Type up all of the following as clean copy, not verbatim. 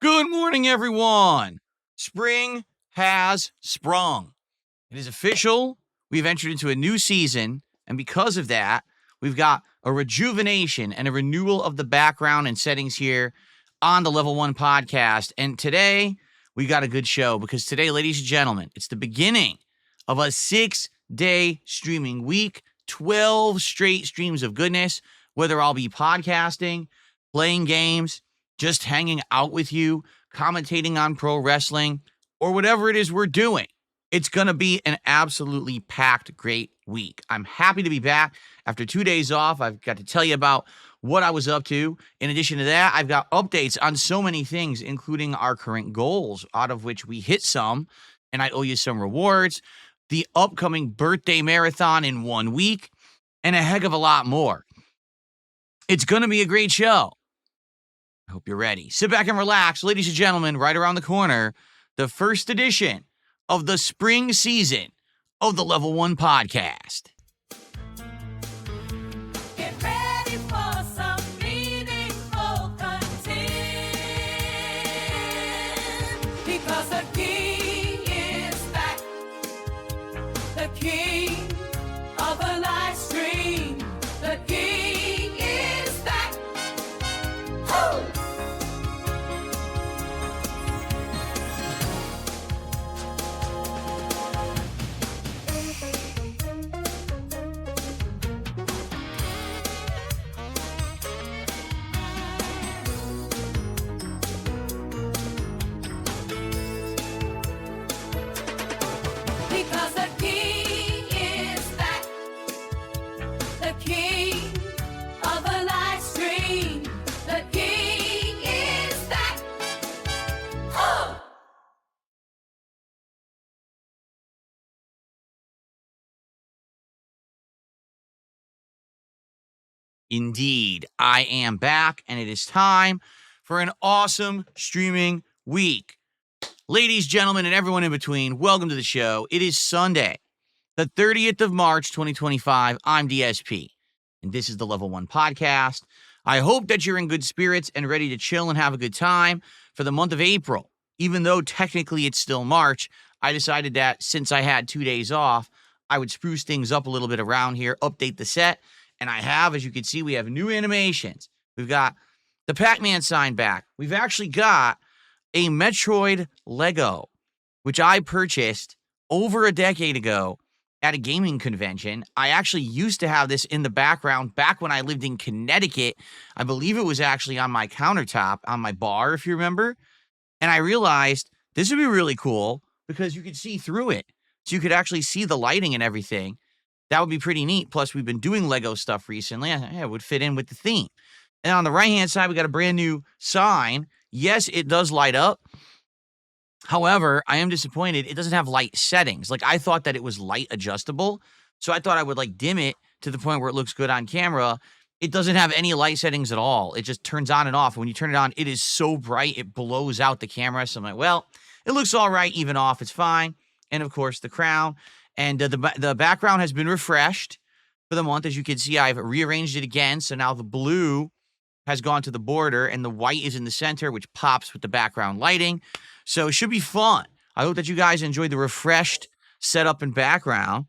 Good morning, everyone. Spring has sprung. It is official. We've entered into a new season, and because of that, we've got a rejuvenation and a renewal of the background and settings here on the Level 1 podcast. And today, we got a good show because today, ladies and gentlemen, it's the beginning of a 6-day streaming week, 12 straight streams of goodness, whether I'll be podcasting, playing games, just hanging out with you, commentating on pro wrestling, or whatever it is we're doing. It's going to be an absolutely packed, great week. I'm happy to be back after 2 days off. I've got to tell you about what I was up to. In addition to that, I've got updates on so many things, including our current goals, out of which we hit some, and I owe you some rewards, the upcoming birthday marathon in 1 week, and a heck of a lot more. It's going to be a great show. I hope you're ready. Sit back and relax. Ladies and gentlemen, right around the corner, the first edition of the spring season of the Level 1 podcast. Get ready for some meaningful content, because the king is back, the king of the live stream, the king is back. Woo! Because the king is back, the king of the live stream, the king is back. Oh! Indeed, I am back, and it is time for an awesome streaming week. Ladies, gentlemen, and everyone in between, welcome to the show. It is Sunday, the 30th of March, 2025. I'm DSP, and this is the Level 1 podcast. I hope that you're in good spirits and ready to chill and have a good time for the month of April. Even though technically it's still March, I decided that since I had 2 days off, I would spruce things up a little bit around here, update the set, and I have, as you can see, we have new animations. We've got the Pac-Man sign back. We've actually got a Metroid Lego, which I purchased over a decade ago at a gaming convention. I actually used to have this in the background back when I lived in Connecticut. I believe it was actually on my countertop, on my bar, if you remember. And I realized this would be really cool because you could see through it. So you could actually see the lighting and everything. That would be pretty neat. Plus, we've been doing Lego stuff recently. It would fit in with the theme. And on the right-hand side, we got a brand new sign. Yes, it does light up. However, I am disappointed. It doesn't have light settings. Like, I thought that it was light adjustable. So I thought I would, dim it to the point where it looks good on camera. It doesn't have any light settings at all. It just turns on and off. When you turn it on, it is so bright, it blows out the camera. So I'm like, well, it looks all right, even off. It's fine. And, of course, the crown. And the background has been refreshed for the month. As you can see, I've rearranged it again. So now the blue has gone to the border and the white is in the center, which pops with the background lighting. So it should be fun. I hope that you guys enjoyed the refreshed setup and background.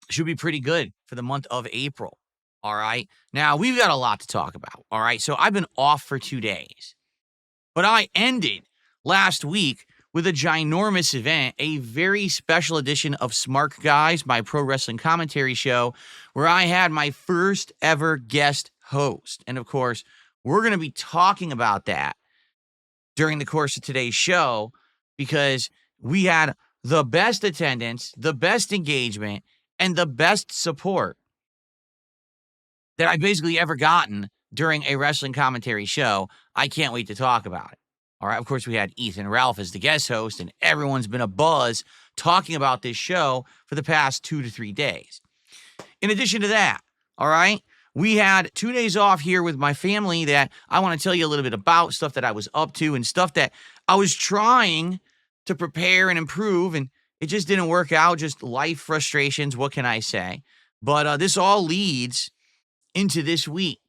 Should be pretty good for the month of April. All right. Now, we've got a lot to talk about. All right. So I've been off for 2 days, but I ended last week with a ginormous event, a very special edition of Smark Guys, my pro wrestling commentary show, where I had my first ever guest host. And of course, we're going to be talking about that during the course of today's show because we had the best attendance, the best engagement, and the best support that I've basically ever gotten during a wrestling commentary show. I can't wait to talk about it. All right, of course, we had Ethan Ralph as the guest host, and everyone's been abuzz talking about this show for the past 2 to 3 days. In addition to that, all right, we had 2 days off here with my family that I want to tell you a little bit about, stuff that I was up to and stuff that I was trying to prepare and improve, and It just didn't work out. Just life frustrations. What can I say? But this all leads into this week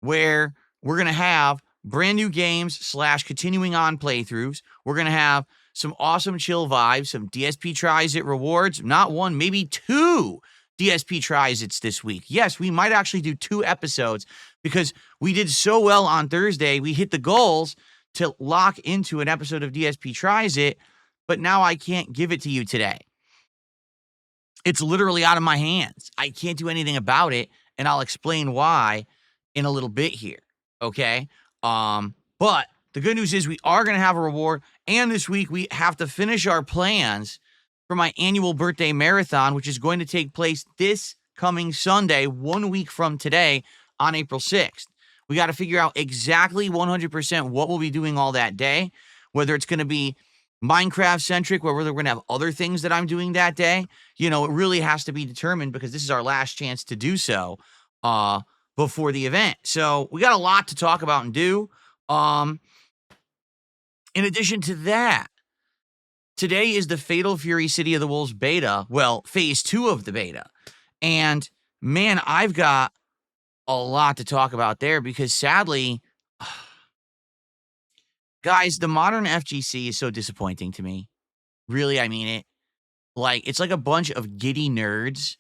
where we're going to have brand new games / continuing on playthroughs. We're going to have some awesome chill vibes, some DSP Tries It rewards, not one, maybe 2 DSP Tries It's this week. Yes, we might actually do 2 episodes because we did so well on Thursday. We hit the goals to lock into an episode of DSP Tries It, but now I can't give it to you today. It's literally out of my hands. I can't do anything about it, and I'll explain why in a little bit here, okay? But the good news is we are going to have a reward, and this week we have to finish our plans for my annual birthday marathon, which is going to take place this coming Sunday, 1 week from today on April 6th. We got to figure out exactly 100% what we'll be doing all that day, whether it's going to be Minecraft-centric, or whether we're going to have other things that I'm doing that day. You know, it really has to be determined because this is our last chance to do so before the event. So we got a lot to talk about and do. In addition to that, today is the Fatal Fury City of the Wolves beta. Well, phase 2 of the beta. And man, I've got a lot to talk about there because sadly, guys, the modern FGC is so disappointing to me. Really, I mean it. Like, it's like a bunch of giddy nerds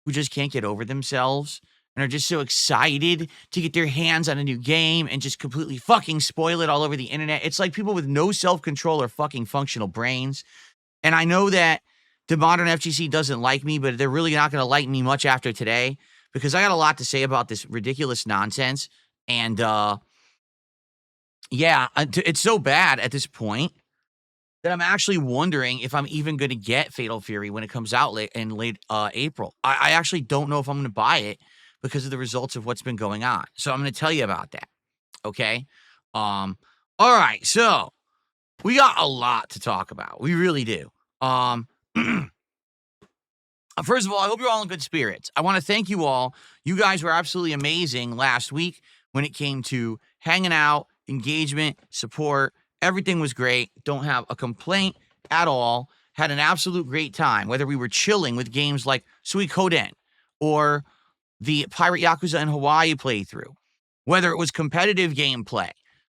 who just can't get over themselves and are just so excited to get their hands on a new game and just completely fucking spoil it all over the internet. It's like people with no self-control or fucking functional brains. And I know that the modern FGC doesn't like me, but they're really not going to like me much after today because I got a lot to say about this ridiculous nonsense. And, yeah, it's so bad at this point that I'm actually wondering if I'm even going to get Fatal Fury when it comes out late April. I actually don't know if I'm going to buy it because of the results of what's been going on. So I'm going to tell you about that. Okay. All right. So we got a lot to talk about. We really do. First of all, I hope you're all in good spirits. I want to thank you all. You guys were absolutely amazing last week when it came to hanging out, engagement, support. Everything was great. Don't have a complaint at all. Had an absolute great time, whether we were chilling with games like Suikoden or the Pirate Yakuza in Hawaii playthrough, whether it was competitive gameplay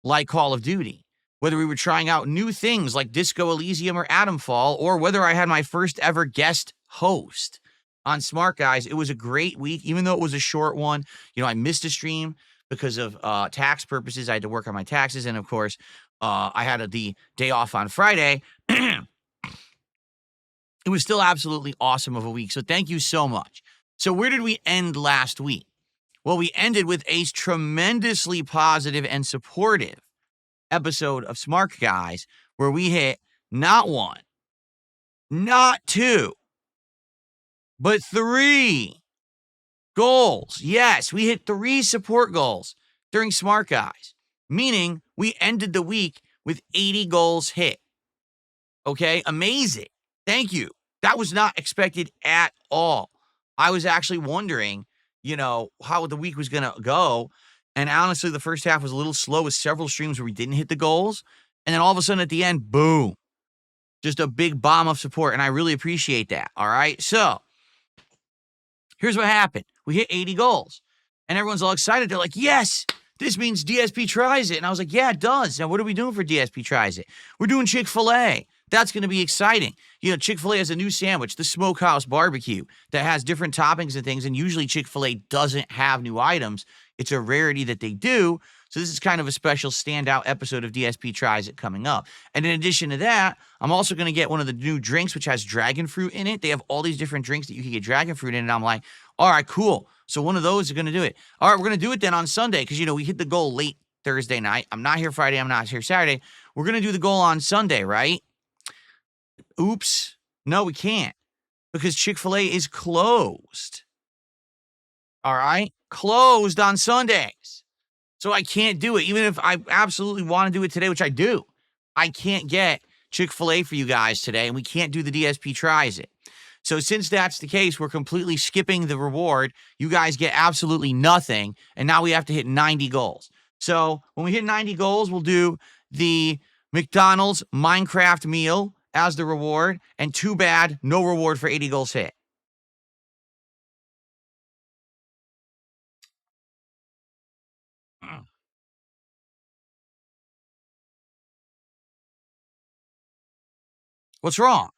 like Call of Duty, whether we were trying out new things like Disco Elysium or Atomfall, or whether I had my first ever guest host on Smark, guys. It was a great week, even though it was a short one. You know, I missed a stream because of tax purposes. I had to work on my taxes, and of course, I had the day off on Friday. It was still absolutely awesome of a week, so thank you so much. So where did we end last week? Well, we ended with a tremendously positive and supportive episode of Smark, guys, where we hit not 1, not 2, but 3 goals. Yes, we hit 3 support goals during Smark, guys, meaning we ended the week with 80 goals hit. Okay, amazing. Thank you. That was not expected at all. I was actually wondering, you know, how the week was going to go. And honestly, the first half was a little slow with several streams where we didn't hit the goals. And then all of a sudden at the end, boom, just a big bomb of support. And I really appreciate that. All right. So here's what happened. We hit 80 goals and everyone's all excited. They're like, yes, this means DSP Tries It. And I was like, yeah, it does. Now, what are we doing for DSP Tries It? We're doing Chick-fil-A. That's going to be exciting. You know, Chick-fil-A has a new sandwich, the Smokehouse Barbecue, that has different toppings and things. And usually Chick-fil-A doesn't have new items. It's a rarity that they do. So this is kind of a special standout episode of DSP Tries It coming up. And in addition to that, I'm also going to get one of the new drinks, which has dragon fruit in it. They have all these different drinks that you can get dragon fruit in. And I'm like, all right, cool. So one of those is going to do it. All right, we're going to do it then on Sunday because, you know, we hit the goal late Thursday night. I'm not here Friday. I'm not here Saturday. We're going to do the goal on Sunday, right? Oops. No, we can't because Chick-fil-A is closed. All right? Closed on Sundays. So I can't do it. Even if I absolutely want to do it today, which I do, I can't get Chick-fil-A for you guys today, and we can't do the DSP Tries It. So since that's the case, we're completely skipping the reward. You guys get absolutely nothing, and now we have to hit 90 goals. So when we hit 90 goals, we'll do the McDonald's Minecraft meal as the reward, and too bad, no reward for 80 goals hit. What's wrong?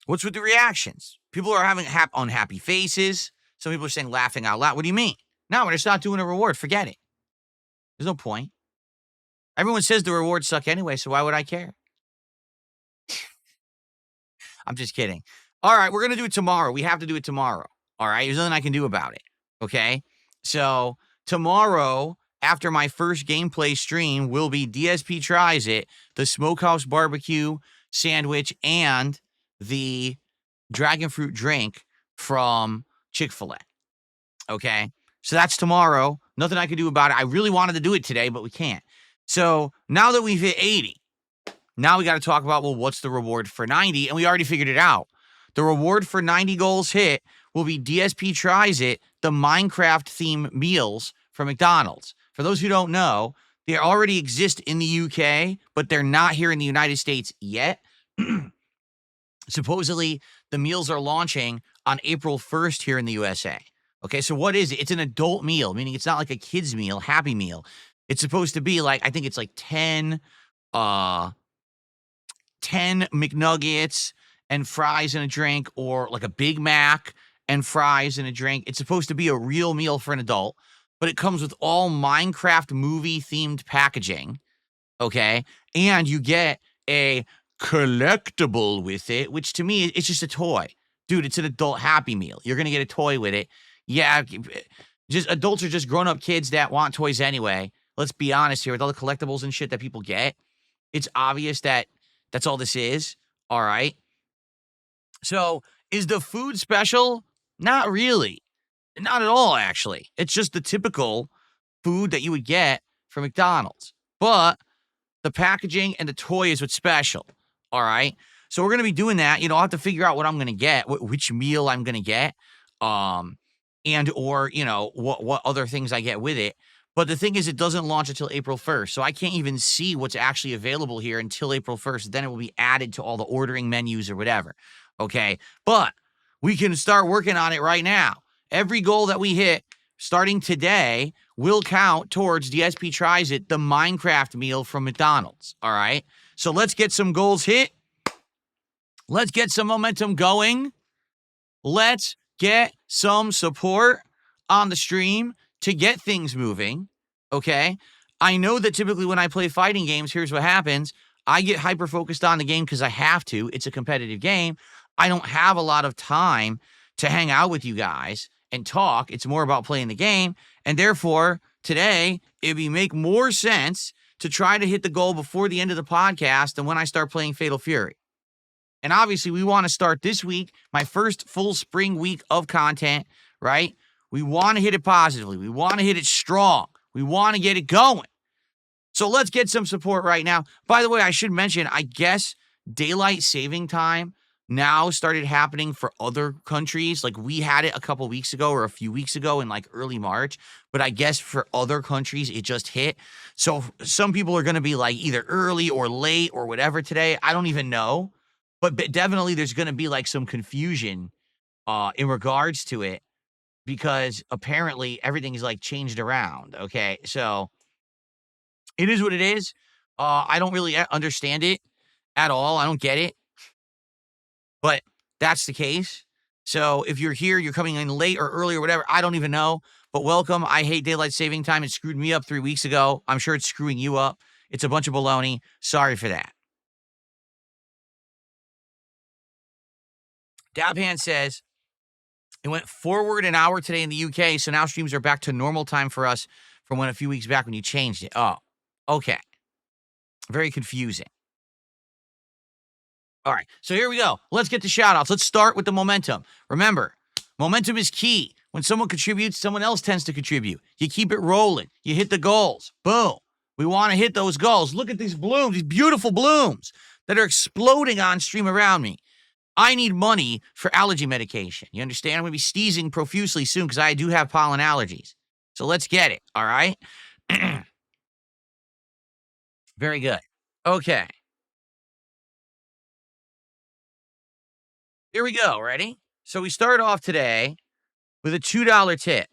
What's with the reactions? People are having unhappy faces. Some people are saying laughing out loud. What do you mean? No, we're just not doing a reward. Forget it. There's no point. Everyone says the rewards suck anyway, so why would I care? I'm just kidding. All right, we're going to do it tomorrow. We have to do it tomorrow. All right, there's nothing I can do about it. Okay? So tomorrow, after my first gameplay stream, will be DSP Tries It, the Smokehouse Barbecue sandwich, and the dragon fruit drink from Chick-fil-A. Okay? So that's tomorrow. Nothing I can do about it. I really wanted to do it today, but we can't. So now that we've hit 80, now we got to talk about, well, what's the reward for 90? And we already figured it out. The reward for 90 goals hit will be DSP Tries It, the Minecraft theme meals from McDonald's. For those who don't know, they already exist in the UK, but they're not here in the United States yet. Supposedly, the meals are launching on April 1st here in the USA. Okay, so what is it? It's an adult meal, meaning it's not like a kid's meal, Happy Meal. It's supposed to be like, I think it's like 10 McNuggets and fries and a drink, or like a Big Mac and fries and a drink. It's supposed to be a real meal for an adult, but it comes with all Minecraft movie themed packaging. Okay, and you get a collectible with it, which to me, it's just a toy. Dude, it's an adult Happy Meal. You're going to get a toy with it. Yeah, just adults are just grown-up kids that want toys anyway. Let's be honest here, with all the collectibles and shit that people get, it's obvious that that's all this is. All right. So is the food special? Not really. Not at all, actually. It's just the typical food that you would get from McDonald's. But the packaging and the toy is what's special. All right. So we're going to be doing that. I'll have to figure out what I'm going to get, which meal I'm going to get, and or, what other things I get with it. But the thing is, it doesn't launch until April 1st. So I can't even see what's actually available here until April 1st. Then it will be added to all the ordering menus or whatever. Okay. But we can start working on it right now. Every goal that we hit starting today will count towards DSP Tries It, the Minecraft meal from McDonald's. All right. So let's get some goals hit. Let's get some momentum going. Let's get some support on the stream to get things moving. Okay. I know that typically when I play fighting games, here's what happens. I get hyper-focused on the game because I have to. It's a competitive game. I don't have a lot of time to hang out with you guys and talk. It's more about playing the game. And therefore, today, it would make more sense to try to hit the goal before the end of the podcast than when I start playing Fatal Fury. And obviously, we want to start this week, my first full spring week of content, right? We want to hit it positively. We want to hit it strong. We want to get it going. So let's get some support right now. By the way, I should mention, I guess daylight saving time now started happening for other countries. Like we had it a couple weeks ago or a few weeks ago in like early March, but I guess for other countries, it just hit. So some people are going to be like either early or late or whatever today. I don't even know, but definitely there's going to be like some confusion in regards to it because apparently everything is like changed around. Okay. So it is what it is. I don't really understand it at all. I don't get it. But that's the case. So if you're here, you're coming in late or early or whatever, I don't even know. But welcome. I hate daylight saving time. It screwed me up 3 weeks ago. I'm sure it's screwing you up. It's a bunch of baloney. Sorry for that. Dabhan says, it went forward an hour today in the UK, so now streams are back to normal time for us from when a few weeks back when you changed it. Oh, okay. Very confusing. All right, so here we go. Let's get the shout-outs. Let's start with the momentum. Remember, momentum is key. When someone contributes, someone else tends to contribute. You keep it rolling. You hit the goals. Boom. We want to hit those goals. Look at these blooms, these beautiful blooms that are exploding on stream around me. I need money for allergy medication. You understand? I'm going to be sneezing profusely soon because I do have pollen allergies. So let's get it, all right? Very good. Okay. Here we go. Ready? So we start off today with a $2 tip.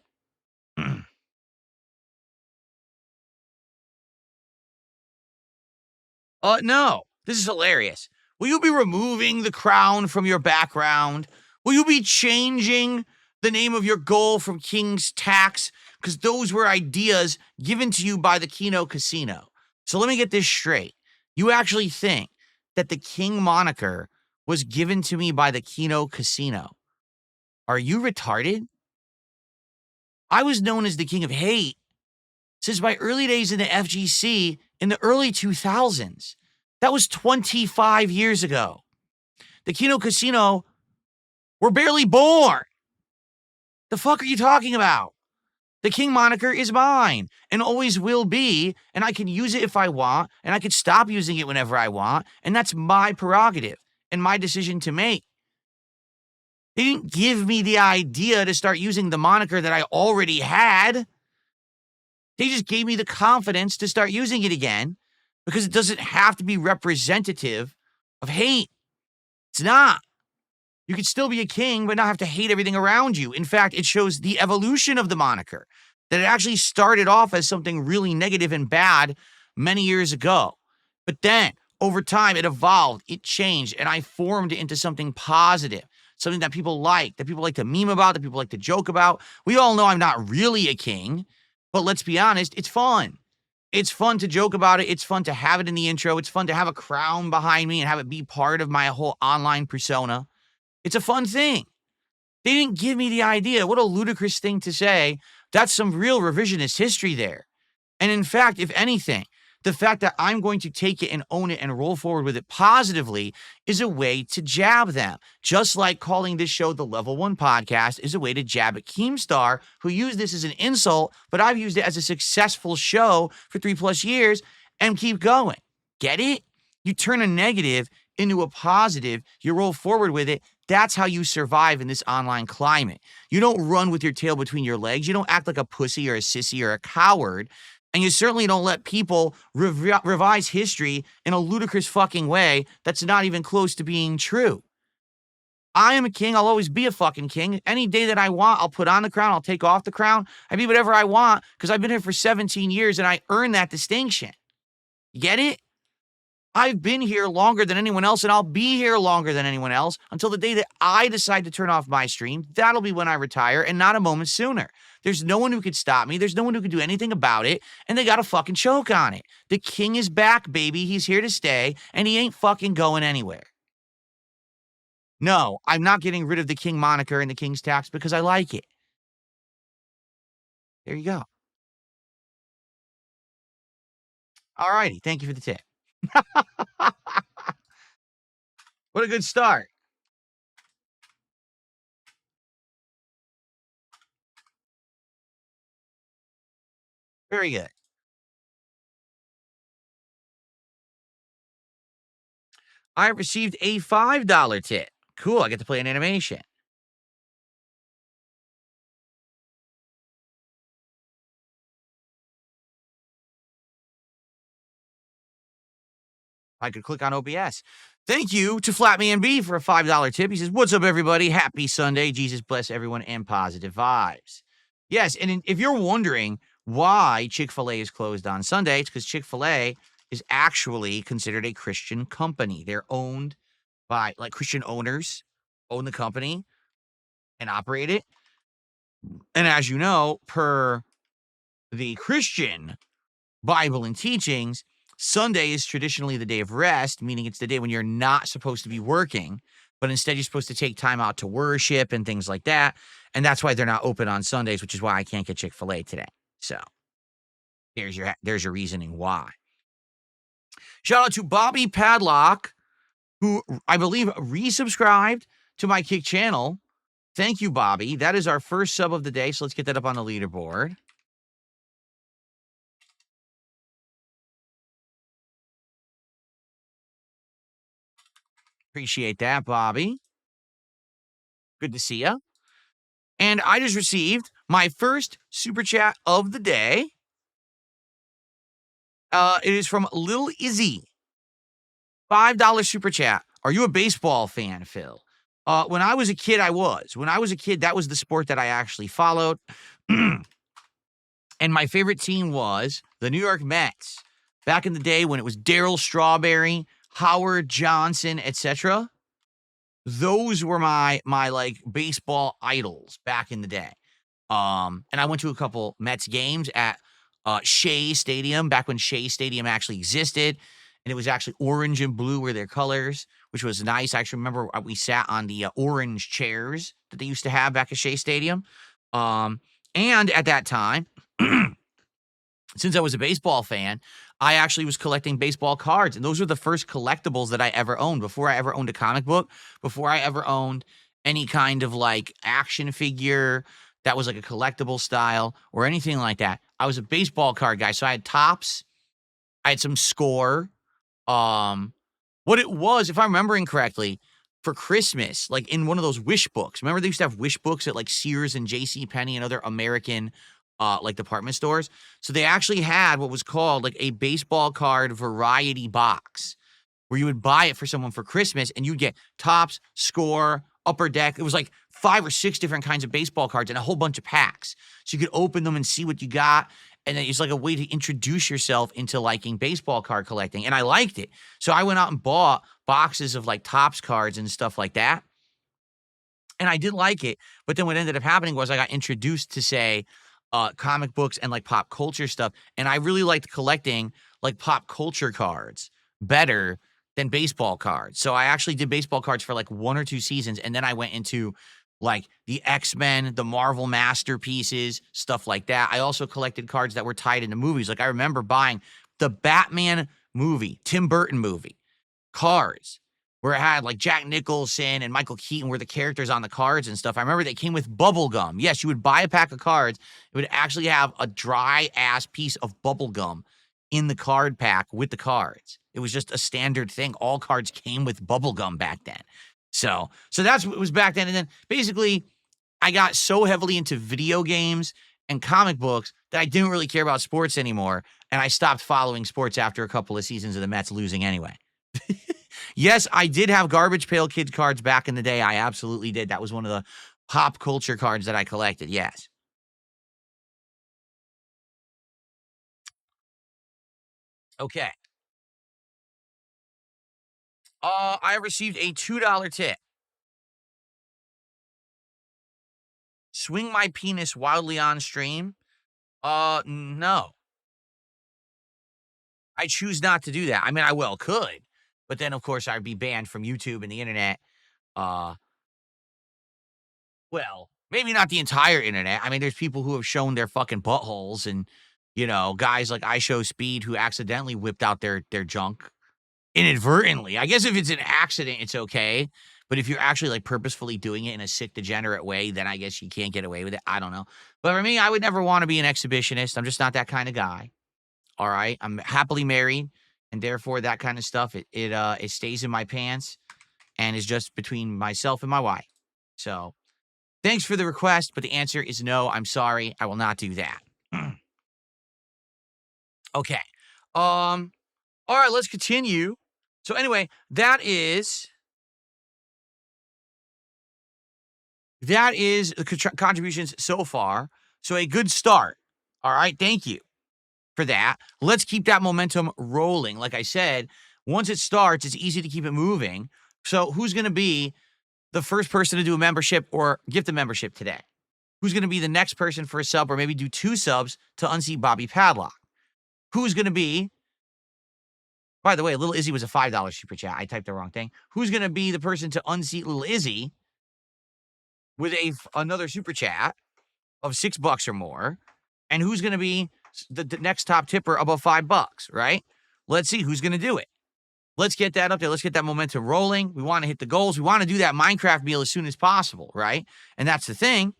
No. This is hilarious. Will you be removing the crown from your background? Will you be changing the name of your goal from King's Tax? Because those were ideas given to you by the Keno Casino. So let me get this straight. You actually think that the King moniker was given to me by the Keno Casino? Are you retarded? I was known as the King of Hate since my early days in the FGC in the early 2000s. That was 25 years ago. The Keno Casino were barely born. The fuck are you talking about? The King moniker is mine and always will be, and I can use it if I want, and I can stop using it whenever I want, and that's my prerogative and my decision to make. They didn't give me the idea to start using the moniker that I already had. They just gave me the confidence to start using it again because it doesn't have to be representative of hate. It's not. You could still be a king, but not have to hate everything around you. In fact, it shows the evolution of the moniker, that it actually started off as something really negative and bad many years ago. But then, over time, it evolved, it changed, and I formed it into something positive, something that people like to meme about, that people like to joke about. We all know I'm not really a king, but let's be honest, it's fun. It's fun to joke about it. It's fun to have it in the intro. It's fun to have a crown behind me and have it be part of my whole online persona. It's a fun thing. They didn't give me the idea. What a ludicrous thing to say. That's some real revisionist history there. And in fact, if anything, the fact that I'm going to take it and own it and roll forward with it positively is a way to jab them. Just like calling this show the Level 1 Podcast is a way to jab at Keemstar, who used this as an insult, but I've used it as a successful show for 3+ years and keep going. Get it? You turn a negative into a positive, you roll forward with it. That's how you survive in this online climate. You don't run with your tail between your legs. You don't act like a pussy or a sissy or a coward. And you certainly don't let people revise history in a ludicrous fucking way that's not even close to being true. I am a king. I'll always be a fucking king. Any day that I want, I'll put on the crown. I'll take off the crown. I be whatever I want because I've been here for 17 years and I earned that distinction. You get it? I've been here longer than anyone else, and I'll be here longer than anyone else until the day that I decide to turn off my stream. That'll be when I retire, and not a moment sooner. There's no one who could stop me. There's no one who could do anything about it, and they got to fucking choke on it. The king is back, baby. He's here to stay, and he ain't fucking going anywhere. No, I'm not getting rid of the king moniker and the king's tax because I like it. There you go. All righty. Thank you for the tip. What a good start. Very good. I received a $5 tip. Cool. I get to play an animation. I could click on OBS. Thank you to Flatman B for a $5 tip. He says, "What's up, everybody? Happy Sunday. Jesus bless everyone and positive vibes." Yes, and if you're wondering why Chick-fil-A is closed on Sunday, it's because Chick-fil-A is actually considered a Christian company. They're owned by, like, Christian owners own the company and operate it. And as you know, per the Christian Bible and teachings, Sunday is traditionally the day of rest, meaning it's the day when you're not supposed to be working, but instead you're supposed to take time out to worship and things like that. And that's why they're not open on Sundays, which is why I can't get Chick-fil-A today. So there's your reasoning why. Shout out to Bobby Padlock, who I believe resubscribed to my Kick channel. Thank you, Bobby. That is our first sub of the day. So let's get that up on the leaderboard. Appreciate that, Bobby. Good to see you. And I just received my first super chat of the day. It is from Lil Izzy. $5 super chat. Are you a baseball fan, Phil? When I was a kid, I was. When I was a kid, that was the sport that I actually followed. And my favorite team was the New York Mets. Back in the day when it was Darryl Strawberry, Howard Johnson, etc. Those were my like baseball idols back in the day. And I went to a couple Mets games at Shea Stadium back when Shea Stadium actually existed. And it was actually orange and blue were their colors, which was nice. I actually remember we sat on the orange chairs that they used to have back at Shea Stadium. And at that time, since I was a baseball fan, I actually was collecting baseball cards. And those were the first collectibles that I ever owned before I ever owned a comic book, before I ever owned any kind of like action figure that was like a collectible style or anything like that. I was a baseball card guy. So I had Topps, I had some Score. What it was, if I'm remembering correctly, for Christmas, like in one of those wish books. Remember they used to have wish books at like Sears and JCPenney and other American like department stores. So they actually had what was called like a baseball card variety box where you would buy it for someone for Christmas and you'd get Topps, Score, Upper Deck. It was like 5 or 6 different kinds of baseball cards and a whole bunch of packs. So you could open them and see what you got. And then it's like a way to introduce yourself into liking baseball card collecting. And I liked it. So I went out and bought boxes of like Topps cards and stuff like that. And I did like it. But then what ended up happening was I got introduced to, say, comic books and like pop culture stuff. And I really liked collecting like pop culture cards better than baseball cards. So I actually did baseball cards for like 1 or 2 seasons. And then I went into like the X-Men, the Marvel masterpieces, stuff like that. I also collected cards that were tied into movies. Like I remember buying the Batman movie, Tim Burton movie, cards where it had like Jack Nicholson and Michael Keaton were the characters on the cards and stuff. I remember they came with bubble gum. Yes, you would buy a pack of cards. It would actually have a dry ass piece of bubble gum in the card pack with the cards. It was just a standard thing. All cards came with bubble gum back then. So that's what it was back then. And then basically I got so heavily into video games and comic books that I didn't really care about sports anymore. And I stopped following sports after a couple of seasons of the Mets losing anyway. Yes, I did have Garbage Pail Kids cards back in the day. I absolutely did. That was one of the pop culture cards that I collected. Yes. Okay. I received a $2 tip. Swing my penis wildly on stream? No. I choose not to do that. I mean, I could, but then of course I'd be banned from YouTube and the internet. Uh, well, maybe not the entire internet. I mean, there's people who have shown their fucking buttholes and, guys like I Show Speed who accidentally whipped out their junk inadvertently. I guess if it's an accident, it's okay. But if you're actually like purposefully doing it in a sick, degenerate way, then I guess you can't get away with it. I don't know. But for me, I would never want to be an exhibitionist. I'm just not that kind of guy. All right. I'm happily married. And therefore that kind of stuff, it stays in my pants and is just between myself and my wife. So thanks for the request. But the answer is no. I'm sorry. I will not do that. Okay. All right, let's continue. So anyway, that is the contributions so far. So a good start. All right, thank you for that. Let's keep that momentum rolling. Like I said, once it starts, it's easy to keep it moving. So who's going to be the first person to do a membership or gift a membership today? Who's going to be the next person for a sub or maybe do 2 subs to unseat Bobby Padlock? Who's going to be, by the way, Little Izzy was a $5 super chat. I typed the wrong thing. Who's going to be the person to unseat Little Izzy with another super chat of $6 or more? And who's going to be the next top tipper above $5, right? Let's see who's going to do it. Let's get that up there. Let's get that momentum rolling. We want to hit the goals. We want to do that Minecraft meal as soon as possible, right? And that's the thing.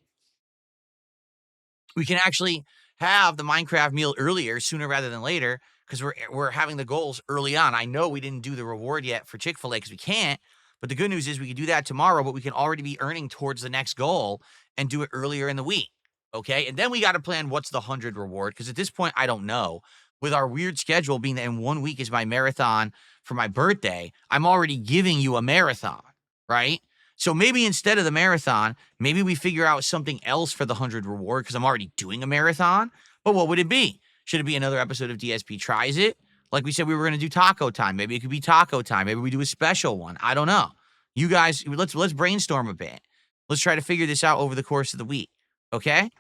We can actually have the Minecraft meal earlier, sooner rather than later, because we're having the goals early on. I know we didn't do the reward yet for Chick-fil-A because we can't, but the good news is we can do that tomorrow, but we can already be earning towards the next goal and do it earlier in the week, okay? And then we got to plan what's the 100 reward, because at this point, I don't know. with our weird schedule being that in 1 week is my marathon for my birthday, I'm already giving you a marathon, right? So maybe instead of the marathon, maybe we figure out something else for the 100 reward because I'm already doing a marathon. But what would it be? Should it be another episode of DSP Tries It? Like we said, we were going to do taco time. Maybe it could be taco time. Maybe we do a special one. I don't know. You guys, let's brainstorm a bit. Let's try to figure this out over the course of the week. Okay?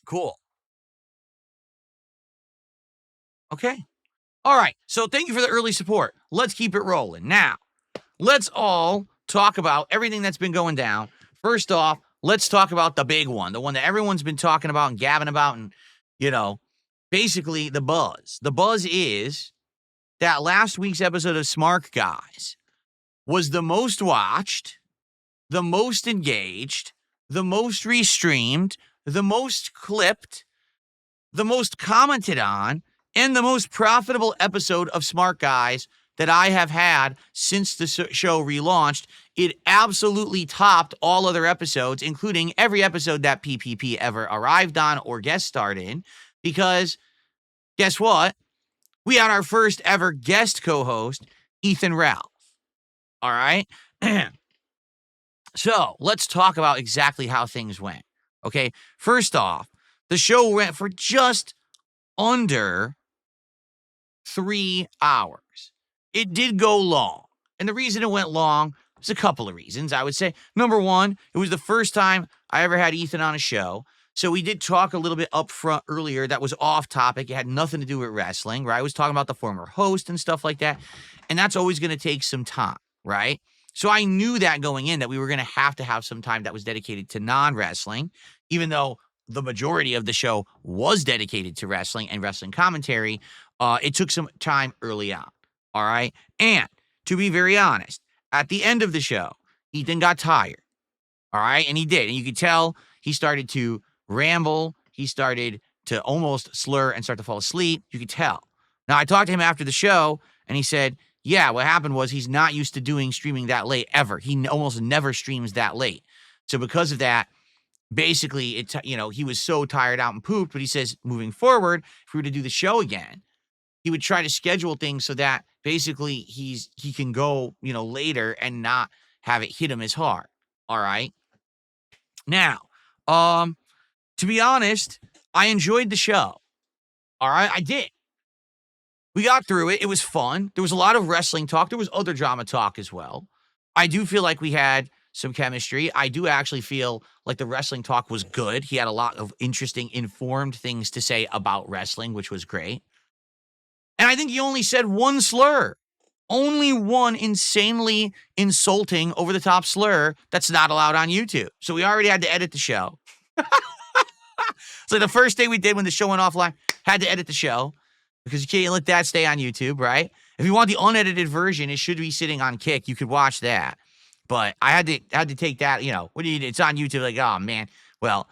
Cool. Okay. All right. So thank you for the early support. Let's keep it rolling. Now, let's all talk about everything that's been going down. First off, let's talk about the big one, the one that everyone's been talking about and gabbing about, and, basically the buzz. The buzz is that last week's episode of Smark, guys, was the most watched, the most engaged, the most restreamed, the most clipped, the most commented on, and the most profitable episode of Smark, guys, that I have had since the show relaunched. It absolutely topped all other episodes, including every episode that PPP ever arrived on or guest starred in, because guess what? We had our first ever guest co-host, Ethan Ralph. All right? So let's talk about exactly how things went. Okay? First off, the show went for just under 3 hours. It did go long. And the reason it went long was a couple of reasons, I would say. Number one, it was the first time I ever had Ethan on a show. So we did talk a little bit up front earlier that was off topic. It had nothing to do with wrestling, right? I was talking about the former host and stuff like that. And that's always going to take some time, right? So I knew that going in, that we were going to have some time that was dedicated to non-wrestling, even though the majority of the show was dedicated to wrestling and wrestling commentary. It took some time early on, all right? And to be very honest, at the end of the show, Ethan got tired, all right? And he did. And you could tell he started to ramble. He started to almost slur and start to fall asleep. You could tell. Now, I talked to him after the show, and he said, yeah, what happened was he's not used to doing streaming that late ever. He almost never streams that late. So because of that, basically, he was so tired out and pooped. But he says, moving forward, if we were to do the show again, he would try to schedule things so that basically he can go, later and not have it hit him as hard. All right. Now, to be honest, I enjoyed the show. All right, I did. We got through it. It was fun. There was a lot of wrestling talk. There was other drama talk as well. I do feel like we had some chemistry. I do actually feel like the wrestling talk was good. He had a lot of interesting, informed things to say about wrestling, which was great. And I think he only said one slur. Only one insanely insulting, over-the-top slur that's not allowed on YouTube. So we already had to edit the show. So the first day we did when the show went offline, had to edit the show because you can't let that stay on YouTube, right? If you want the unedited version, it should be sitting on Kick. You could watch that. But I had to take that, what do you do? It's on YouTube. Like, oh, man. Well,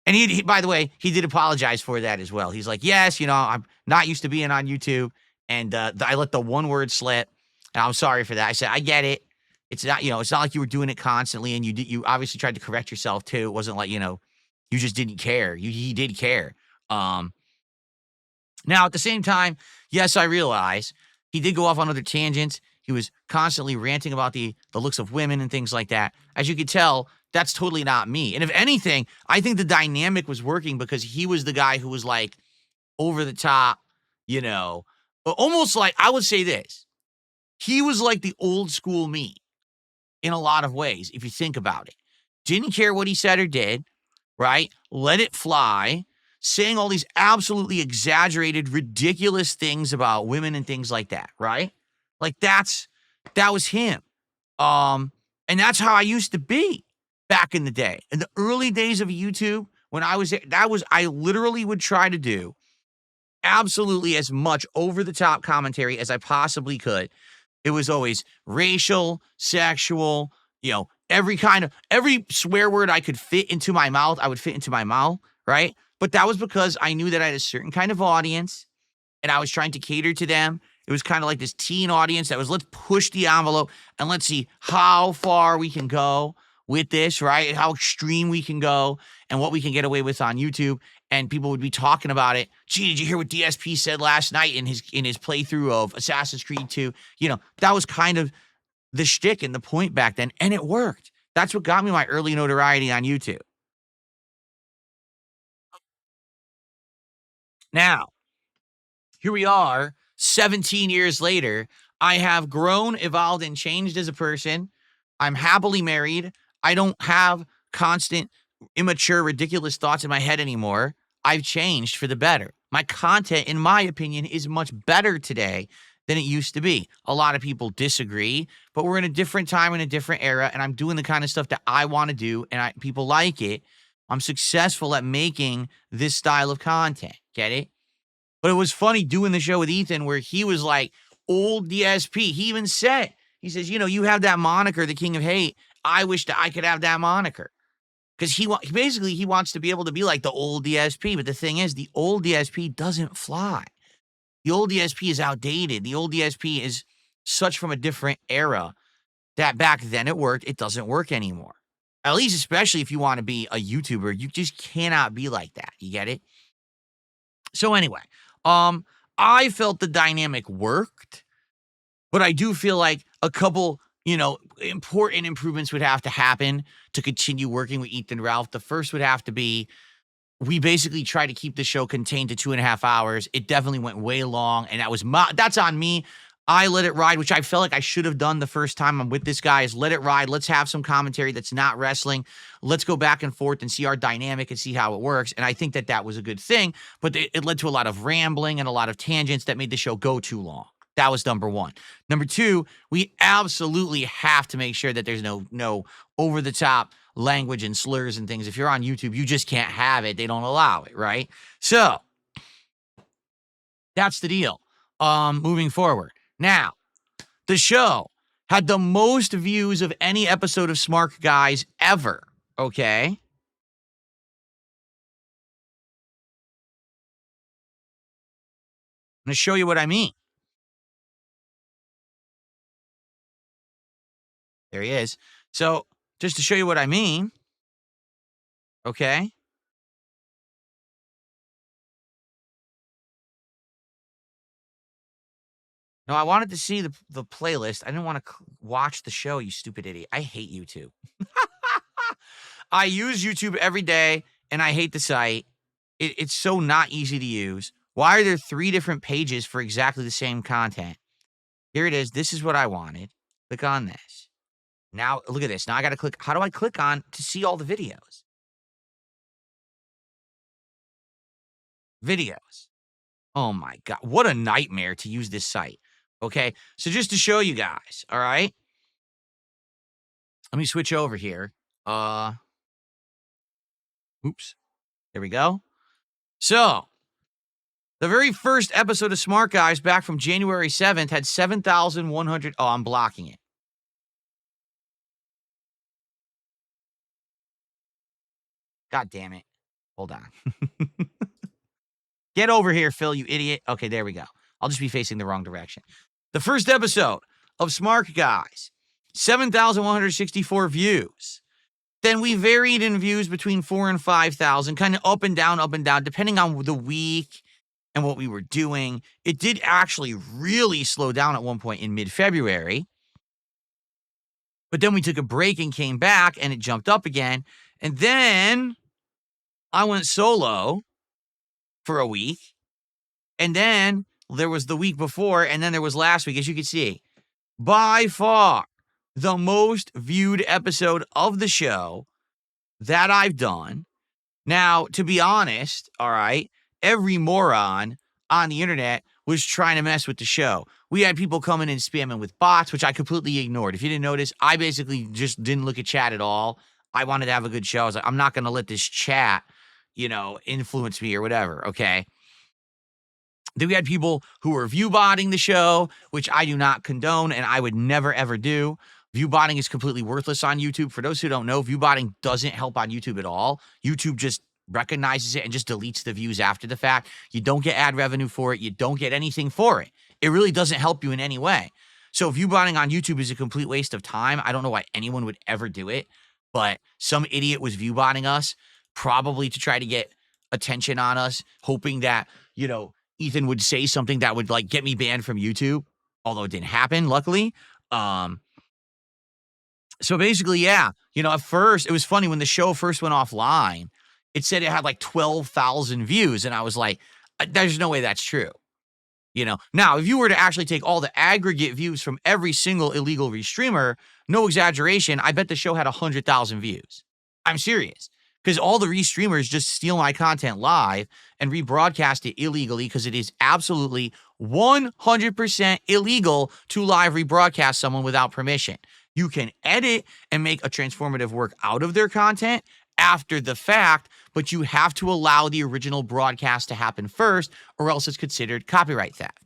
and he by the way, he did apologize for that as well. He's like, yes, I'm not used to being on YouTube. And I let the one word slip. And I'm sorry for that. I said, I get it. It's not, it's not like you were doing it constantly. And you obviously tried to correct yourself too. It wasn't like, you just didn't care. He did care. Now, at the same time, yes, I realize he did go off on other tangents. He was constantly ranting about the looks of women and things like that. As you could tell, that's totally not me. And if anything, I think the dynamic was working because he was the guy who was like over the top, almost like, I would say this. He was like the old school me in a lot of ways, if you think about it. Didn't care what he said or did. Right? Let it fly, saying all these absolutely exaggerated, ridiculous things about women and things like that, right? Like that was him. And that's how I used to be back in the day. In the early days of YouTube, when I was I literally would try to do absolutely as much over-the-top commentary as I possibly could. It was always racial, sexual, every swear word I could fit into my mouth, I would fit into my mouth, right? But that was because I knew that I had a certain kind of audience, and I was trying to cater to them. It was kind of like this teen audience that was, let's push the envelope, and let's see how far we can go with this, right? How extreme we can go and what we can get away with on YouTube. And people would be talking about it. Gee, did you hear what DSP said last night in his playthrough of Assassin's Creed 2? That was kind of the shtick and the point back then, and it worked. That's what got me my early notoriety on YouTube. Now, here we are, 17 years later. I have grown, evolved, and changed as a person. I'm happily married. I don't have constant, immature, ridiculous thoughts in my head anymore. I've changed for the better. My content, in my opinion, is much better today than it used to be. A lot of people disagree, but we're in a different time, in a different era, and I'm doing the kind of stuff that I want to do, and people like it. I'm successful at making this style of content. Get it? But it was funny doing the show with Ethan where he was like, old DSP. He even said, he says, you have that moniker, the King of Hate. I wish that I could have that moniker. Because he wants to be able to be like the old DSP. But the thing is, the old DSP doesn't fly. The old DSP is outdated. The old DSP is such from a different era that back then it worked. It doesn't work anymore. At least, especially if you want to be a YouTuber, you just cannot be like that. You get it? So anyway, I felt the dynamic worked, but I do feel like a couple, important improvements would have to happen to continue working with Ethan Ralph. The first would have to be, we basically tried to keep the show contained to 2.5 hours. It definitely went way long, and that's on me. I let it ride, which I felt like I should have done the first time I'm with this guy, is let it ride. Let's have some commentary that's not wrestling. Let's go back and forth and see our dynamic and see how it works. And I think that was a good thing, but it led to a lot of rambling and a lot of tangents that made the show go too long. That was number one. Number two, we absolutely have to make sure that there's no over-the-top language and slurs and things. If you're on YouTube, you just can't have it. They don't allow it, right? So that's the deal. Moving forward. Now, the show had the most views of any episode of Smark Guys ever, okay? I'm going to show you what I mean. There he is. So, just to show you what I mean, okay? No, I wanted to see the playlist. I didn't want to watch the show, you stupid idiot. I hate YouTube. I use YouTube every day, and I hate the site. It's so not easy to use. Why are there 3 different pages for exactly the same content? Here it is. This is what I wanted. Click on this. Now, look at this. Now I got to click. How do I click on to see all the videos? Videos. Oh my God. What a nightmare to use this site. Okay. So just to show you guys. All right. Let me switch over here. Oops. There we go. So the very first episode of Smart Guys back from January 7th had 7,100. Oh, I'm blocking it. God damn it. Hold on. Get over here, Phil, you idiot. Okay, there we go. I'll just be facing the wrong direction. The first episode of Smark Guys, 7,164 views. Then we varied in views between 4,000 and 5,000, kind of up and down, depending on the week and what we were doing. It did actually really slow down at one point in mid-February. But then we took a break and came back, and it jumped up again. And then I went solo for a week. And then there was the week before, and then there was last week, as you can see. By far, the most viewed episode of the show that I've done. Now, to be honest, all right, every moron on the internet was trying to mess with the show. We had people coming in spamming with bots, which I completely ignored. If you didn't notice, I basically just didn't look at chat at all. I wanted to have a good show. I was like, I'm not going to let this chat, influence me or whatever, okay? Then we had people who were view botting the show, which I do not condone and I would never, ever do. View botting is completely worthless on YouTube. For those who don't know, view botting doesn't help on YouTube at all. YouTube just recognizes it and just deletes the views after the fact. You don't get ad revenue for it. You don't get anything for it. It really doesn't help you in any way. So view botting on YouTube is a complete waste of time. I don't know why anyone would ever do it. but some idiot was viewbotting us, probably to try to get attention on us, hoping that, Ethan would say something that would like get me banned from YouTube, although it didn't happen, luckily. So basically, yeah, at first it was funny when the show first went offline, it said it had like 12,000 views. And I was like, there's no way that's true. Now, if you were to actually take all the aggregate views from every single illegal restreamer, no exaggeration, I bet the show had 100,000 views. I'm serious. Because all the restreamers just steal my content live and rebroadcast it illegally, because it is absolutely 100% illegal to live rebroadcast someone without permission. You can edit and make a transformative work out of their content after the fact, but you have to allow the original broadcast to happen first, or else it's considered copyright theft.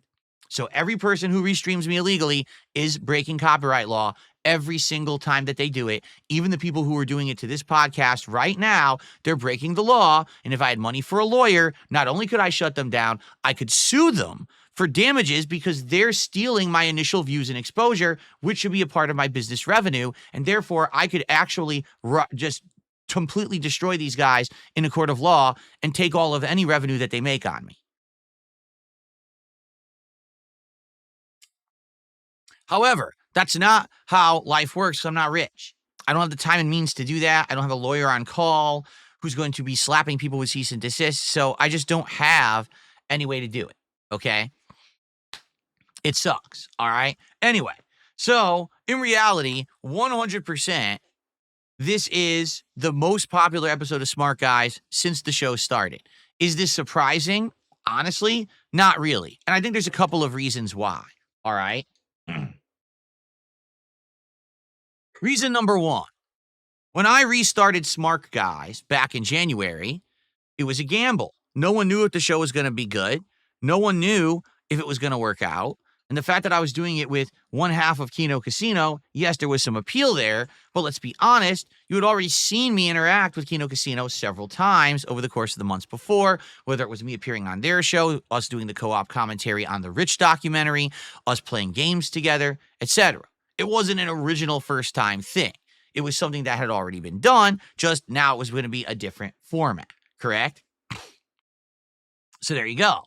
So every person who restreams me illegally is breaking copyright law every single time that they do it. Even the people who are doing it to this podcast right now, they're breaking the law. And if I had money for a lawyer, not only could I shut them down, I could sue them for damages because they're stealing my initial views and exposure, which should be a part of my business revenue. And therefore, I could actually just completely destroy these guys in a court of law and take all of any revenue that they make on me. However, that's not how life works. I'm not rich. I don't have the time and means to do that. I don't have a lawyer on call who's going to be slapping people with cease and desist. So I just don't have any way to do it. Okay. It sucks. All right. Anyway, so in reality, 100%, this is the most popular episode of Smark Guys since the show started. Is this surprising? Honestly, not really. And I think there's a couple of reasons why. All right. Reason number one, when I restarted Smark Guys back in January, it was a gamble. No one knew if the show was going to be good. No one knew if it was going to work out. And the fact that I was doing it with one half of Kino Casino, yes, there was some appeal there, but let's be honest, you had already seen me interact with Kino Casino several times over the course of the months before, whether it was me appearing on their show, us doing the co-op commentary on the Rich documentary, us playing games together, etc. It wasn't an original first-time thing. It was something that had already been done, just now it was going to be a different format, correct? So there you go.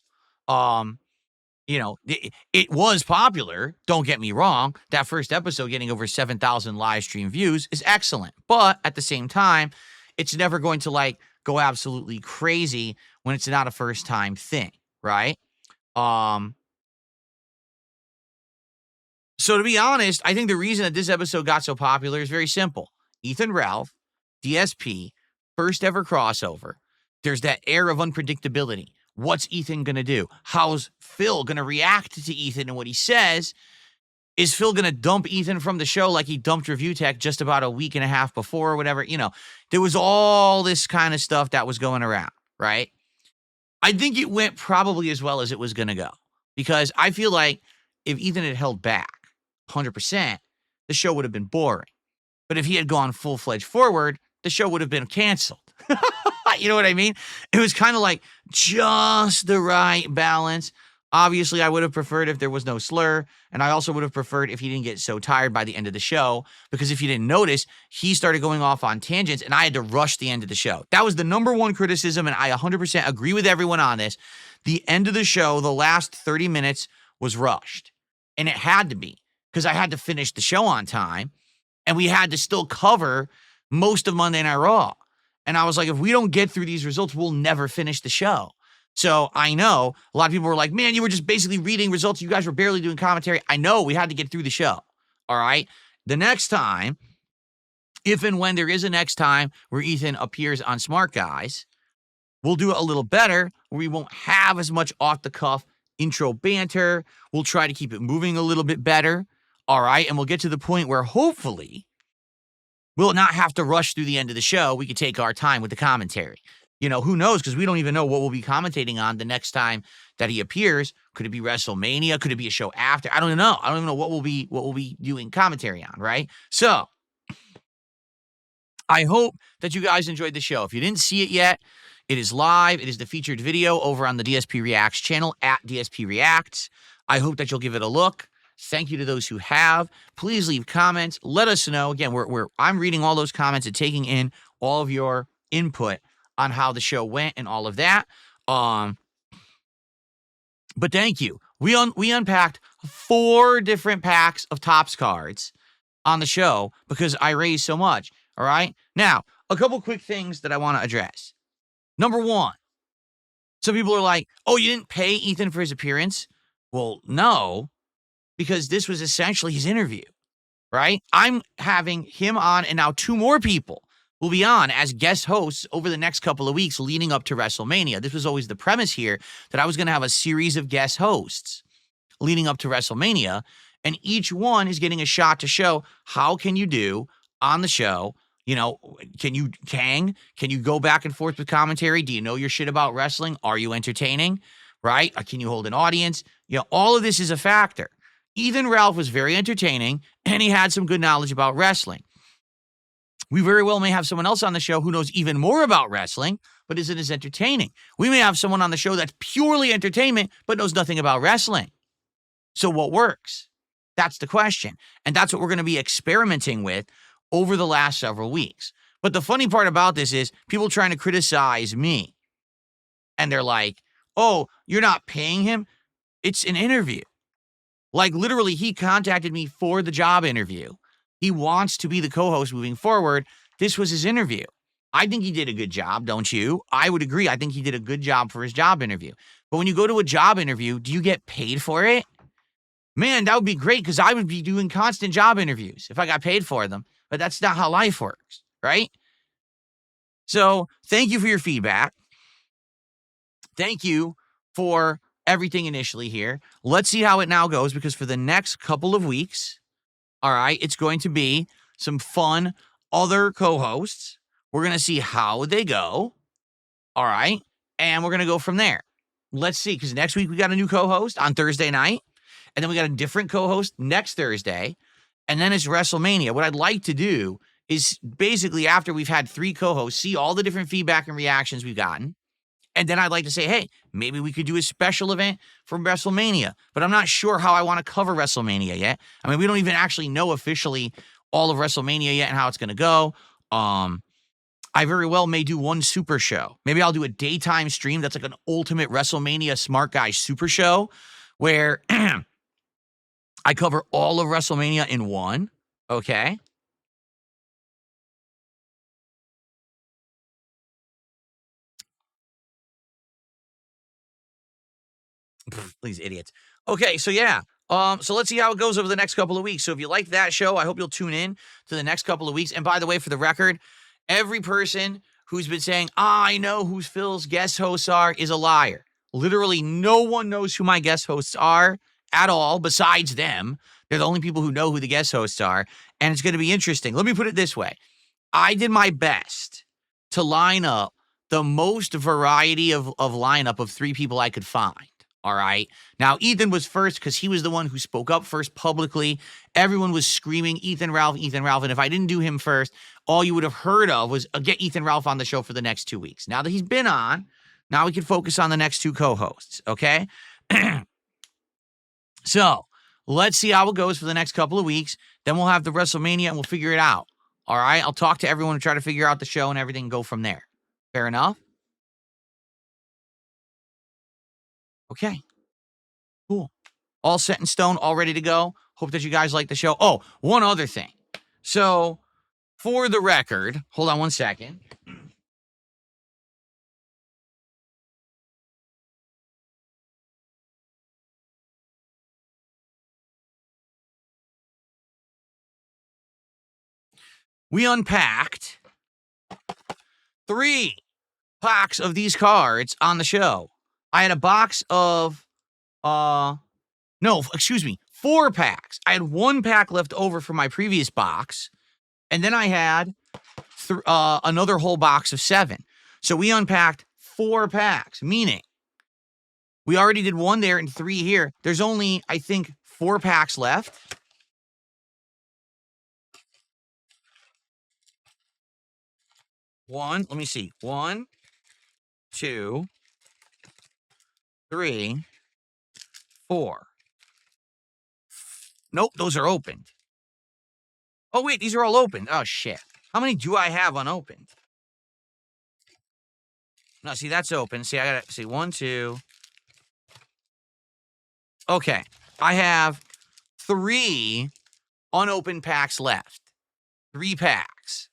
It was popular, don't get me wrong. That first episode getting over 7,000 live stream views is excellent. But at the same time, it's never going to go absolutely crazy when it's not a first time thing, right? So to be honest, I think the reason that this episode got so popular is very simple. Ethan Ralph, DSP, first ever crossover. There's that air of unpredictability. What's Ethan going to do? How's Phil going to react to Ethan and what he says? Is Phil going to dump Ethan from the show like he dumped Review Tech just about a week and a half before or whatever? There was all this kind of stuff that was going around, right? I think it went probably as well as it was going to go because I feel like if Ethan had held back 100%, the show would have been boring. But if he had gone full-fledged forward, the show would have been canceled. You know what I mean? It was kind of like just the right balance. Obviously, I would have preferred if there was no slur, and I also would have preferred if he didn't get so tired by the end of the show, because if you didn't notice, he started going off on tangents, and I had to rush the end of the show. That was the number one criticism, and I 100% agree with everyone on this. The end of the show, the last 30 minutes, was rushed, and it had to be, because I had to finish the show on time, and we had to still cover most of Monday Night Raw. And I was like, if we don't get through these results, we'll never finish the show. So I know a lot of people were like, man, you were just basically reading results. You guys were barely doing commentary. I know we had to get through the show. All right. The next time, if and when there is a next time where Ethan appears on Smart Guys, we'll do it a little better where we won't have as much off the cuff intro banter. We'll try to keep it moving a little bit better. All right. And we'll get to the point where hopefully we'll not have to rush through the end of the show. We could take our time with the commentary. Who knows? Because we don't even know what we'll be commentating on the next time that he appears. Could it be WrestleMania? Could it be a show after? I don't know. I don't even know what we'll be doing commentary on, right? So I hope that you guys enjoyed the show. If you didn't see it yet, it is live. It is the featured video over on the DSP Reacts channel at DSP Reacts. I hope that you'll give it a look. Thank you to those who have. Please leave comments. Let us know. Again, I'm reading all those comments and taking in all of your input on how the show went and all of that. But thank you. We unpacked 4 different packs of Topps cards on the show because I raised so much. All right. Now, a couple quick things that I want to address. Number 1, some people are like, oh, you didn't pay Ethan for his appearance? Well, no, because this was essentially his interview, right? I'm having him on, and now 2 more people will be on as guest hosts over the next couple of weeks leading up to WrestleMania. This was always the premise here, that I was going to have a series of guest hosts leading up to WrestleMania, and each one is getting a shot to show how can you do on the show. You know, can you go back and forth with commentary? Do you know your shit about wrestling? Are you entertaining? Right? Can you hold an audience? You know, all of this is a factor. Ethan Ralph was very entertaining, and he had some good knowledge about wrestling. We very well may have someone else on the show who knows even more about wrestling, but isn't as entertaining. We may have someone on the show that's purely entertainment, but knows nothing about wrestling. So what works? That's the question. And that's what we're going to be experimenting with over the last several weeks. But the funny part about this is people trying to criticize me. And they're like, oh, you're not paying him? It's an interview. Like, literally, he contacted me for the job interview. He wants to be the co-host moving forward. This was his interview. I think he did a good job, don't you? I would agree. I think he did a good job for his job interview. But when you go to a job interview, do you get paid for it? Man, that would be great, because I would be doing constant job interviews if I got paid for them. But that's not how life works, right? So thank you for your feedback. Thank you for everything initially here. Let's see how it now goes, because for the next couple of weeks, all right, it's going to be some fun other co-hosts. We're going to see how they go, all right, and we're going to go from there. Let's see, because next week we got a new co-host on Thursday night, and then we got a different co-host next Thursday, and then it's WrestleMania. What I'd like to do is basically, after we've had 3 co-hosts, see all the different feedback and reactions we've gotten. And then I'd like to say, hey, maybe we could do a special event for WrestleMania. But I'm not sure how I want to cover WrestleMania yet. I mean, we don't even actually know officially all of WrestleMania yet and how it's going to go. I very well may do one super show. Maybe I'll do a daytime stream that's like an ultimate WrestleMania Smart Guy super show where I cover all of WrestleMania in one. Okay. These idiots. Okay, so yeah. So let's see how it goes over the next couple of weeks. So if you like that show, I hope you'll tune in to the next couple of weeks. And by the way, for the record, every person who's been saying, I know who Phil's guest hosts are, is a liar. Literally, no one knows who my guest hosts are at all besides them. They're the only people who know who the guest hosts are. And it's going to be interesting. Let me put it this way. I did my best to line up the most variety of lineup of 3 people I could find. All right. Now, Ethan was first because he was the one who spoke up first publicly. Everyone was screaming, Ethan Ralph, Ethan Ralph. And if I didn't do him first, all you would have heard of was get Ethan Ralph on the show for the next 2 weeks. Now that he's been on, now we can focus on the next 2 co-hosts. Okay. So let's see how it goes for the next couple of weeks. Then we'll have the WrestleMania and we'll figure it out. All right. I'll talk to everyone and try to figure out the show and everything and go from there. Fair enough? Okay. Cool. All set in stone, all ready to go. Hope that you guys like the show. Oh, one other thing. So, for the record, hold on one second. We unpacked 3 packs of these cards on the show. I had a box of, 4 packs. I had 1 pack left over from my previous box, and then I had another whole box of 7. So we unpacked 4 packs, meaning we already did 1 there and 3 here. There's only, I think, 4 packs left. Let me see. 1, 2, 3, 4. Nope, those are opened. Oh, wait, these are all open. Oh, shit. How many do I have unopened? No, see, that's open. See, I gotta see 1, 2. Okay, I have 3 unopened packs left. 3 packs.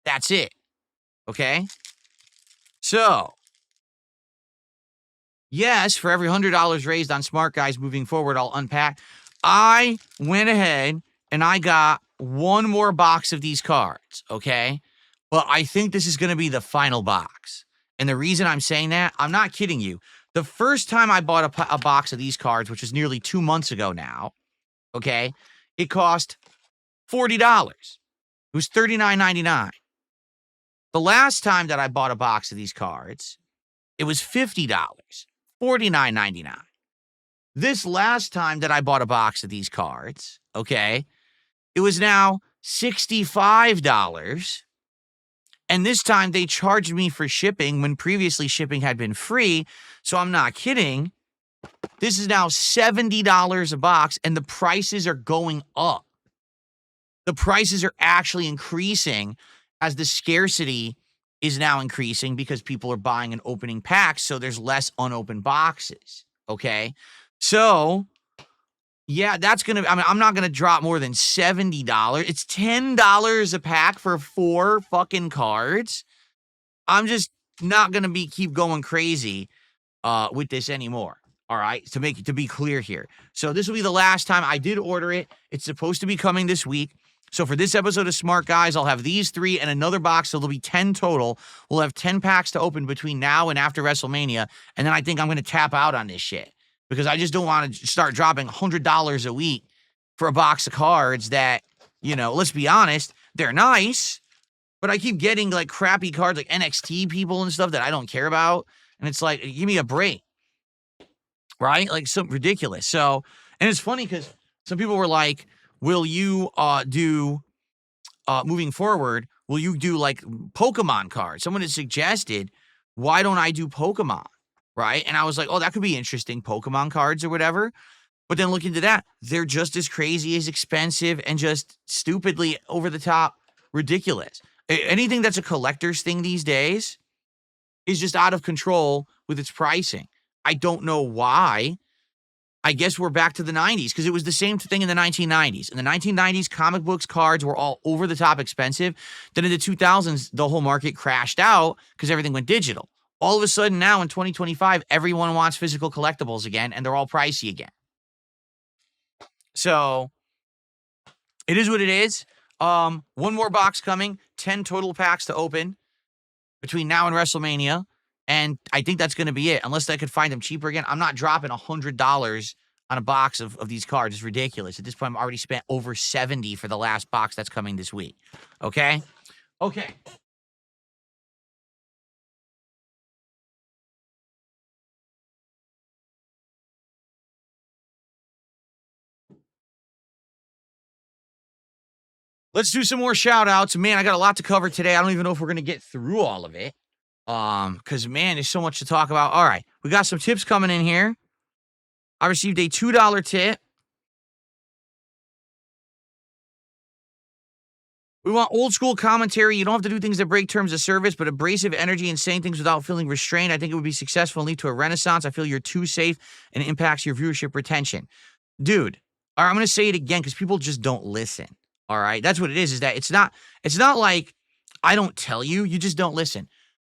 That's it. Okay? So, yes, for every $100 raised on Smart Guys moving forward, I'll unpack. I went ahead and I got 1 more box of these cards, okay? But I think this is going to be the final box. And the reason I'm saying that, I'm not kidding you. The first time I bought a box of these cards, which was nearly 2 months ago now, okay, it cost $40. It was $39.99. The last time that I bought a box of these cards, it was $50, $49.99. This last time that I bought a box of these cards, okay, it was now $65. And this time they charged me for shipping when previously shipping had been free. So I'm not kidding. This is now $70 a box and the prices are going up. The prices are actually increasing as the scarcity is now increasing because people are buying and opening packs. So there's less unopened boxes. Okay. So yeah, that's going to, I mean, I'm not going to drop more than $70. It's $10 a pack for 4 fucking cards. I'm just not going to keep going crazy with this anymore. All right, to be clear here. So this will be the last time. I did order it. It's supposed to be coming this week. So for this episode of Smart Guys, I'll have these 3 and another box, so there'll be 10 total. We'll have 10 packs to open between now and after WrestleMania, and then I think I'm going to tap out on this shit. Because I just don't want to start dropping $100 a week for a box of cards that, you know, let's be honest, they're nice, but I keep getting like crappy cards like NXT people and stuff that I don't care about. And it's like, give me a break, right? Like something ridiculous. So, and it's funny because some people were like, will you moving forward, will you do like Pokemon cards? Someone had suggested, why don't I do Pokemon? Right? And I was like, oh, that could be interesting, Pokemon cards or whatever. But then look into that. They're just as crazy, as expensive, and just stupidly over the top ridiculous. Anything that's a collector's thing these days is just out of control with its pricing. I don't know why. I guess we're back to the 90s because it was the same thing in the 1990s. In the 1990s, comic books cards were all over the top expensive. Then in the 2000s, the whole market crashed out because everything went digital. All of a sudden now in 2025, everyone wants physical collectibles again, and they're all pricey again. So it is what it is. 1 more box coming, 10 total packs to open between now and WrestleMania. And I think that's going to be it. Unless I could find them cheaper again. I'm not dropping $100 on a box of these cards. It's ridiculous. At this point, I've already spent over $70 for the last box that's coming this week. Okay? Okay. Let's do some more shout outs. Man, I got a lot to cover today. I don't even know if we're going to get through all of it. Because man, there's so much to talk about. All right. We got some tips coming in here. I received a $2 tip. We want old school commentary. You don't have to do things that break terms of service, but abrasive energy and saying things without feeling restrained. I think it would be successful and lead to a renaissance. I feel you're too safe and it impacts your viewership retention. Dude, all right, I'm going to say it again because people just don't listen. All right. That's what it is that it's not like I don't tell you, you just don't listen.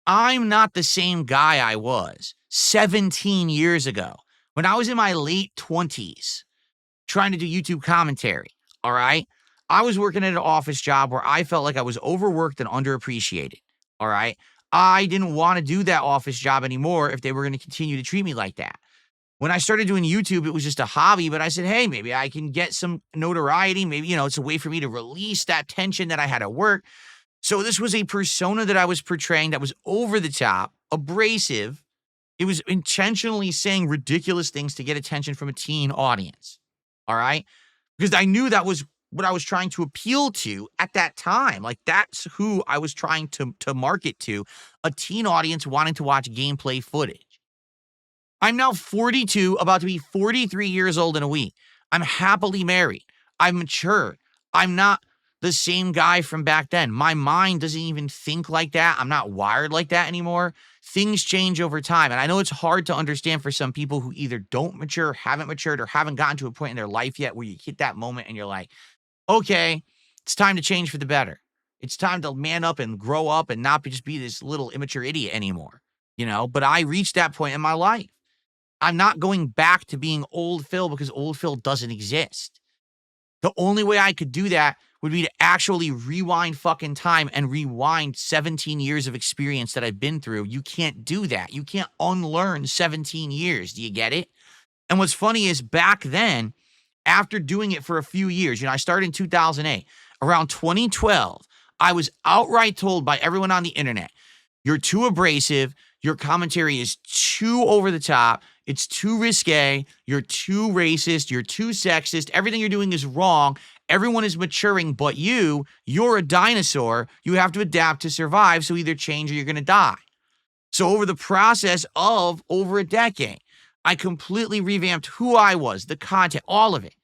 I'm not the same guy I was 17 years ago when I was in my late 20s trying to do YouTube commentary. All right. I was working at an office job where I felt like I was overworked and underappreciated. All right. I didn't want to do that office job anymore if they were going to continue to treat me like that. When I started doing YouTube, it was just a hobby, but I said, hey, maybe I can get some notoriety. Maybe, you know, it's a way for me to release that tension that I had at work. So this was a persona that I was portraying that was over the top, abrasive. It was intentionally saying ridiculous things to get attention from a teen audience. All right. Because I knew that was what I was trying to appeal to at that time. Like that's who I was trying to market to, a teen audience wanting to watch gameplay footage. I'm now 42, about to be 43 years old in a week. I'm happily married. I've matured. I'm not the same guy from back then. My mind doesn't even think like that. I'm not wired like that anymore. Things change over time. And I know it's hard to understand for some people who either don't mature, haven't matured, or haven't gotten to a point in their life yet where you hit that moment and you're like, okay, it's time to change for the better. It's time to man up and grow up and not just be this little immature idiot anymore, But I reached that point in my life. I'm not going back to being old Phil because old Phil doesn't exist. The only way I could do that would be to actually rewind fucking time and rewind 17 years of experience that I've been through. You can't do that. You can't unlearn 17 years. Do you get it? And what's funny is back then, after doing it for a few years, I started in 2008. Around 2012, I was outright told by everyone on the internet, you're too abrasive. Your commentary is too over the top. It's too risque. You're too racist. You're too sexist. Everything you're doing is wrong. Everyone is maturing but you. You're a dinosaur. You have to adapt to survive, so either change or you're going to die. So over the process of over a decade, I completely revamped who I was, the content, all of it.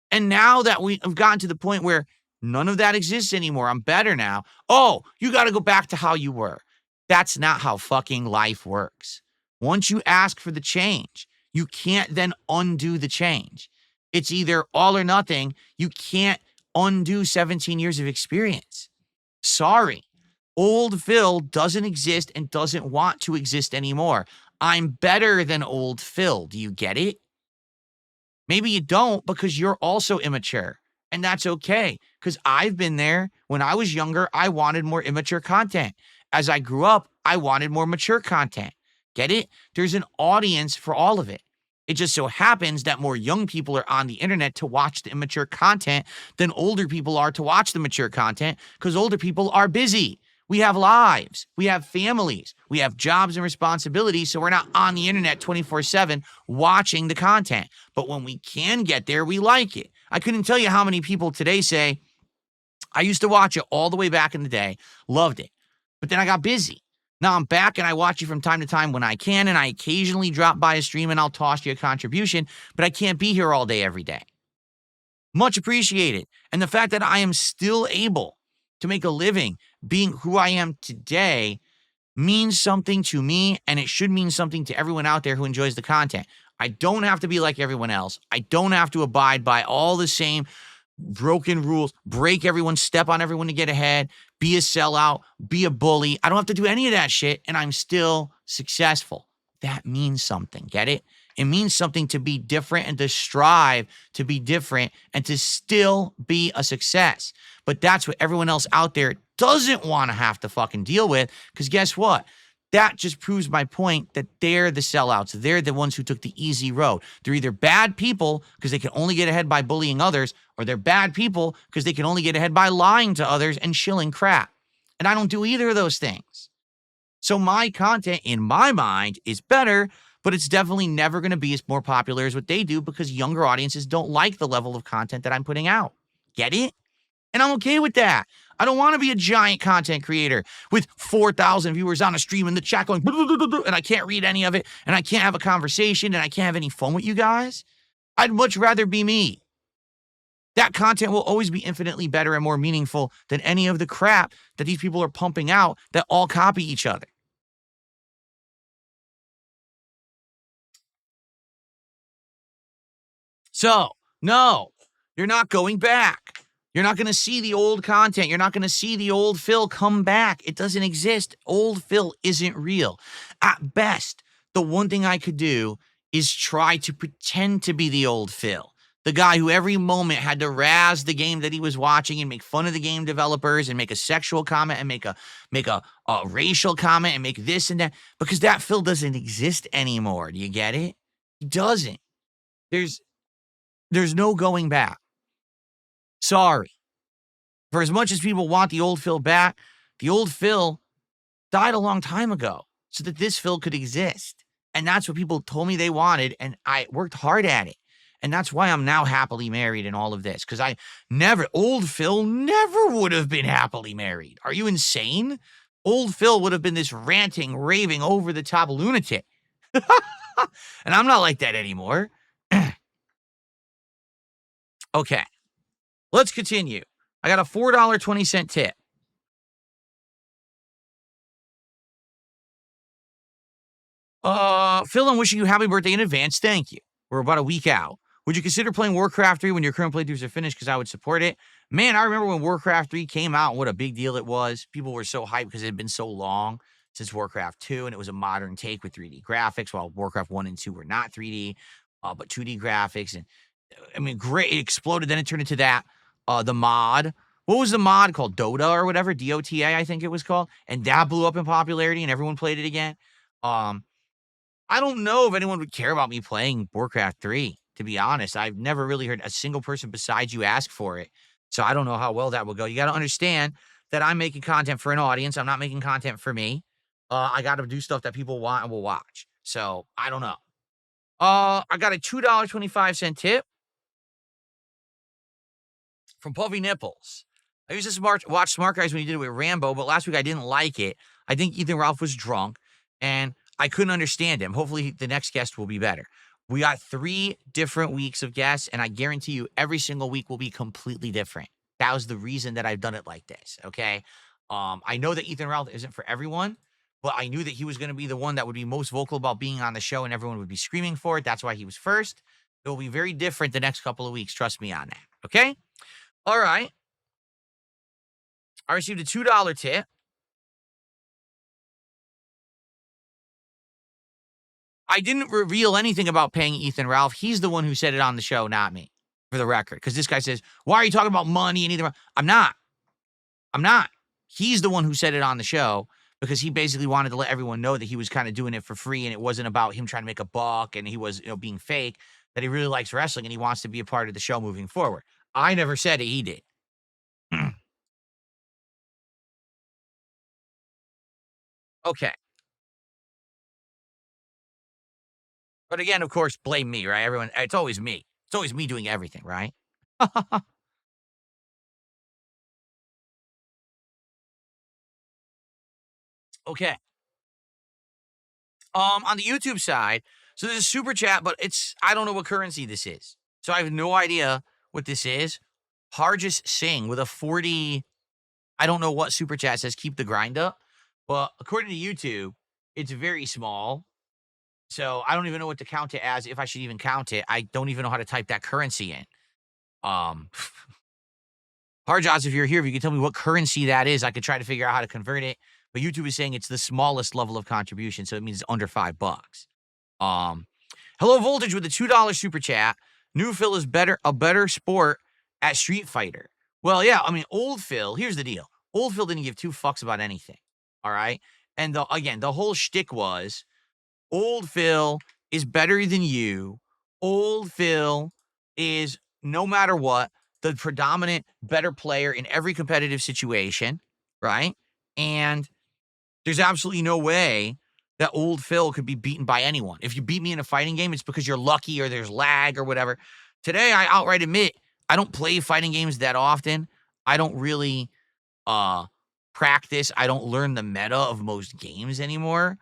And now that we have gotten to the point where none of that exists anymore, I'm better now. Oh, you got to go back to how you were. That's not how fucking life works. Once you ask for the change, you can't then undo the change. It's either all or nothing. You can't undo 17 years of experience. Sorry. Old Phil doesn't exist and doesn't want to exist anymore. I'm better than old Phil. Do you get it? Maybe you don't because you're also immature. And that's okay because I've been there. When I was younger, I wanted more immature content. As I grew up, I wanted more mature content. Get it? There's an audience for all of it. It just so happens that more young people are on the internet to watch the immature content than older people are to watch the mature content because older people are busy. We have lives. We have families. We have jobs and responsibilities, so we're not on the internet 24/7 watching the content. But when we can get there, we like it. I couldn't tell you how many people today say, I used to watch it all the way back in the day, loved it, but then I got busy. Now I'm back and I watch you from time to time when I can, and I occasionally drop by a stream and I'll toss you a contribution, but I can't be here all day every day. Much appreciated. And the fact that I am still able to make a living being who I am today means something to me, and it should mean something to everyone out there who enjoys the content. I don't have to be like everyone else. I don't have to abide by all the same broken rules, break everyone, step on everyone to get ahead, be a sellout, be a bully. I don't have to do any of that shit, and I'm still successful. That means something. Get it? It means something to be different and to strive to be different and to still be a success. But that's what everyone else out there doesn't want to have to fucking deal with, because guess what? That just proves my point that they're the sellouts. They're the ones who took the easy road. They're either bad people because they can only get ahead by bullying others, or they're bad people because they can only get ahead by lying to others and shilling crap. And I don't do either of those things. So my content, in my mind, is better, but it's definitely never going to be as more popular as what they do because younger audiences don't like the level of content that I'm putting out. Get it? And I'm okay with that. I don't want to be a giant content creator with 4,000 viewers on a stream and the chat going, and I can't read any of it, and I can't have a conversation, and I can't have any fun with you guys. I'd much rather be me. That content will always be infinitely better and more meaningful than any of the crap that these people are pumping out that all copy each other. So, no, you're not going back. You're not going to see the old content. You're not going to see the old Phil come back. It doesn't exist. Old Phil isn't real. At best, the one thing I could do is try to pretend to be the old Phil. The guy who every moment had to razz the game that he was watching and make fun of the game developers and make a sexual comment and make a racial comment and make this and that, because that Phil doesn't exist anymore. Do you get it? He doesn't. There's no going back. Sorry. For as much as people want the old Phil back, the old Phil died a long time ago so that this Phil could exist. And that's what people told me they wanted, and I worked hard at it. And that's why I'm now happily married and all of this, because old Phil never would have been happily married. Are you insane? Old Phil would have been this ranting, raving, over-the-top lunatic. And I'm not like that anymore. Okay. Let's continue. I got a $4.20 tip. Phil, I'm wishing you happy birthday in advance. Thank you. We're about a week out. Would you consider playing Warcraft 3 when your current playthroughs are finished? Because I would support it. Man, I remember when Warcraft 3 came out, what a big deal it was. People were so hyped because it had been so long since Warcraft 2, and it was a modern take with 3D graphics, while Warcraft 1 and 2 were not 3D, but 2D graphics. And I mean, great. It exploded. Then it turned into that, the mod. What was the mod called? Dota or whatever? DOTA, I think it was called. And that blew up in popularity, and everyone played it again. I don't know if anyone would care about me playing Warcraft 3, to be honest. I've never really heard a single person besides you ask for it. So I don't know how well that will go. You got to understand that I'm making content for an audience. I'm not making content for me. I got to do stuff that people want and will watch. So I don't know. I got a $2.25 tip from Puffy Nipples. I used to watch Smart Guys when he did it with Rambo, but last week I didn't like it. I think Ethan Ralph was drunk, and I couldn't understand him. Hopefully, the next guest will be better. We got 3 different weeks of guests, and I guarantee you every single week will be completely different. That was the reason that I've done it like this, okay? I know that Ethan Ralph isn't for everyone, but I knew that he was going to be the one that would be most vocal about being on the show, and everyone would be screaming for it. That's why he was first. It will be very different the next couple of weeks. Trust me on that, okay? All right. I received a $2 tip. I didn't reveal anything about paying Ethan Ralph. He's the one who said it on the show, not me, for the record. Because this guy says, why are you talking about money and Ethan Ralph? I'm not. He's the one who said it on the show because he basically wanted to let everyone know that he was kind of doing it for free and it wasn't about him trying to make a buck and he was, being fake, that he really likes wrestling and he wants to be a part of the show moving forward. I never said it. He did. Okay. But again, of course, blame me, right? Everyone, it's always me. It's always me doing everything, right? Okay. On the YouTube side, so there's a super chat, but I don't know what currency this is. So I have no idea what this is. Harjus Singh with a 40, I don't know what super chat says keep the grind up. But according to YouTube, it's very small. So I don't even know what to count it as, if I should even count it. I don't even know how to type that currency in. Um Harjas, if you're here, if you can tell me what currency that is, I could try to figure out how to convert it. But YouTube is saying it's the smallest level of contribution, so it means it's under $5. Um, Hello Voltage with a $2 super chat. New Phil is a better sport at Street Fighter. Well, yeah, I mean, old Phil, here's the deal. Old Phil didn't give 2 fucks about anything. All right. And the whole shtick was old Phil is better than you. Old Phil is, no matter what, the predominant better player in every competitive situation, right? And there's absolutely no way that old Phil could be beaten by anyone. If you beat me in a fighting game, it's because you're lucky or there's lag or whatever. Today, I outright admit I don't play fighting games that often. I don't really practice. I don't learn the meta of most games anymore.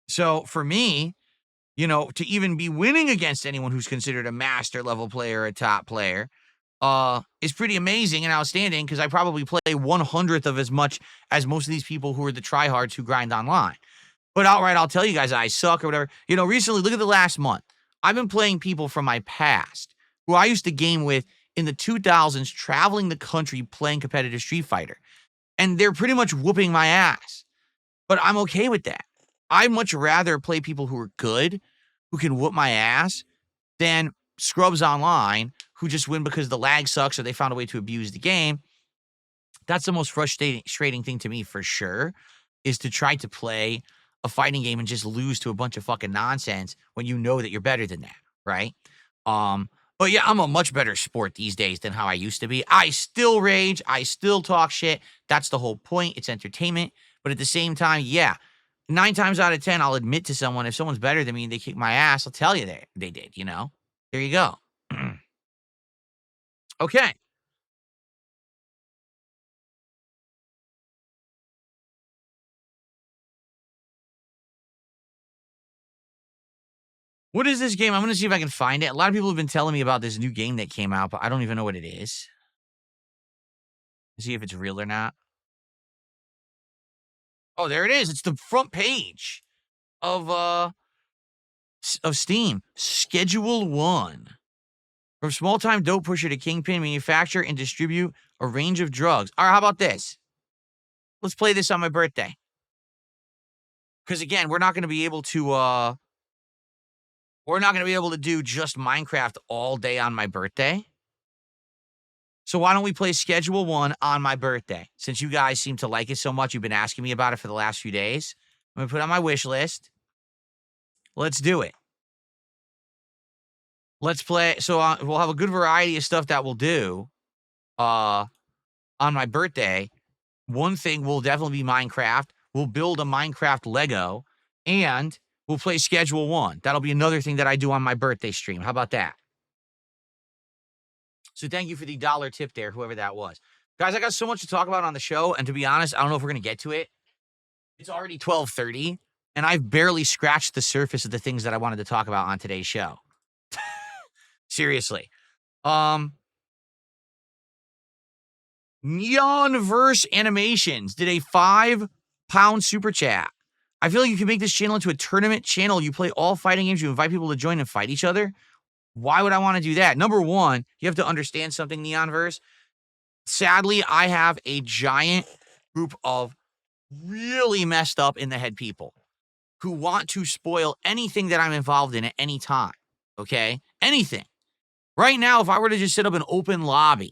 So for me, to even be winning against anyone who's considered a master level player, a top player, is pretty amazing and outstanding because I probably play 1/100th of as much as most of these people who are the tryhards who grind online. But outright, I'll tell you guys I suck or whatever. Recently, look at the last month. I've been playing people from my past who I used to game with in the 2000s, traveling the country playing competitive Street Fighter. And they're pretty much whooping my ass. But I'm okay with that. I'd much rather play people who are good, who can whoop my ass, than scrubs online who just win because the lag sucks or they found a way to abuse the game. That's the most frustrating thing to me for sure, is to try to play a fighting game and just lose to a bunch of fucking nonsense when you know that you're better than that, right? But yeah, I'm a much better sport these days than how I used to be. I still rage. I still talk shit. That's the whole point. It's entertainment. But at the same time, yeah, 9 times out of 10, I'll admit to someone, if someone's better than me and they kick my ass, I'll tell you they did, There you go. Okay. What is this game? I'm going to see if I can find it. A lot of people have been telling me about this new game that came out, but I don't even know what it is. See if it's real or not. Oh, there it is. It's the front page of Steam. Schedule 1. From small-time dope pusher to kingpin, manufacture and distribute a range of drugs. All right, how about this? Let's play this on my birthday. Because, again, we're not going to be able to do just Minecraft all day on my birthday. So why don't we play Schedule 1 on my birthday? Since you guys seem to like it so much, you've been asking me about it for the last few days. I'm going to put it on my wish list. Let's do it. Let's play. So we'll have a good variety of stuff that we'll do on my birthday. One thing will definitely be Minecraft. We'll build a Minecraft Lego, and we'll play Schedule 1. That'll be another thing that I do on my birthday stream. How about that? So thank you for the $1 tip there, whoever that was. Guys, I got so much to talk about on the show, and to be honest, I don't know if we're going to get to it. It's already 12:30, and I've barely scratched the surface of the things that I wanted to talk about on today's show. Seriously. Neonverse Animations did a £5 super chat. I feel like you can make this channel into a tournament channel. You play all fighting games. You invite people to join and fight each other. Why would I want to do that? Number one, you have to understand something, Neonverse. Sadly, I have a giant group of really messed up in the head people who want to spoil anything that I'm involved in at any time. Okay? Anything. Right now, if I were to just set up an open lobby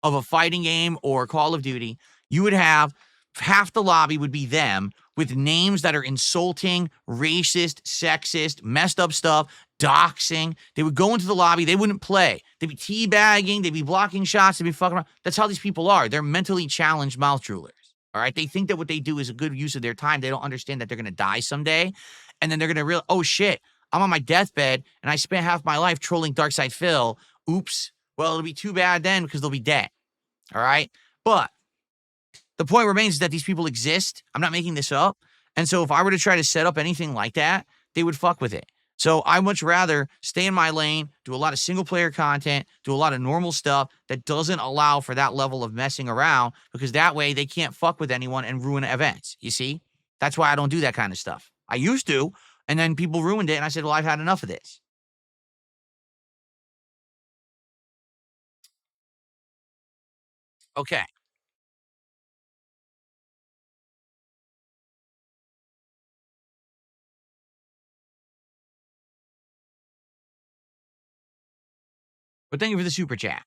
of a fighting game or Call of Duty, you would have half the lobby would be them with names that are insulting, racist, sexist, messed up stuff, doxing. They would go into the lobby. They wouldn't play. They'd be teabagging. They'd be blocking shots. They'd be fucking around. That's how these people are. They're mentally challenged mouth droolers. All right? They think that what they do is a good use of their time. They don't understand that they're going to die someday. And then they're going to realize, oh, shit, I'm on my deathbed, and I spent half my life trolling Darkside Phil. Oops. Well, it'll be too bad then because they'll be dead. All right? But the point remains is that these people exist. I'm not making this up. And so if I were to try to set up anything like that, they would fuck with it. So I'd much rather stay in my lane, do a lot of single-player content, do a lot of normal stuff that doesn't allow for that level of messing around, because that way they can't fuck with anyone and ruin events, you see? That's why I don't do that kind of stuff. I used to, and then people ruined it, and I said, well, I've had enough of this. Okay. But thank you for the super chat.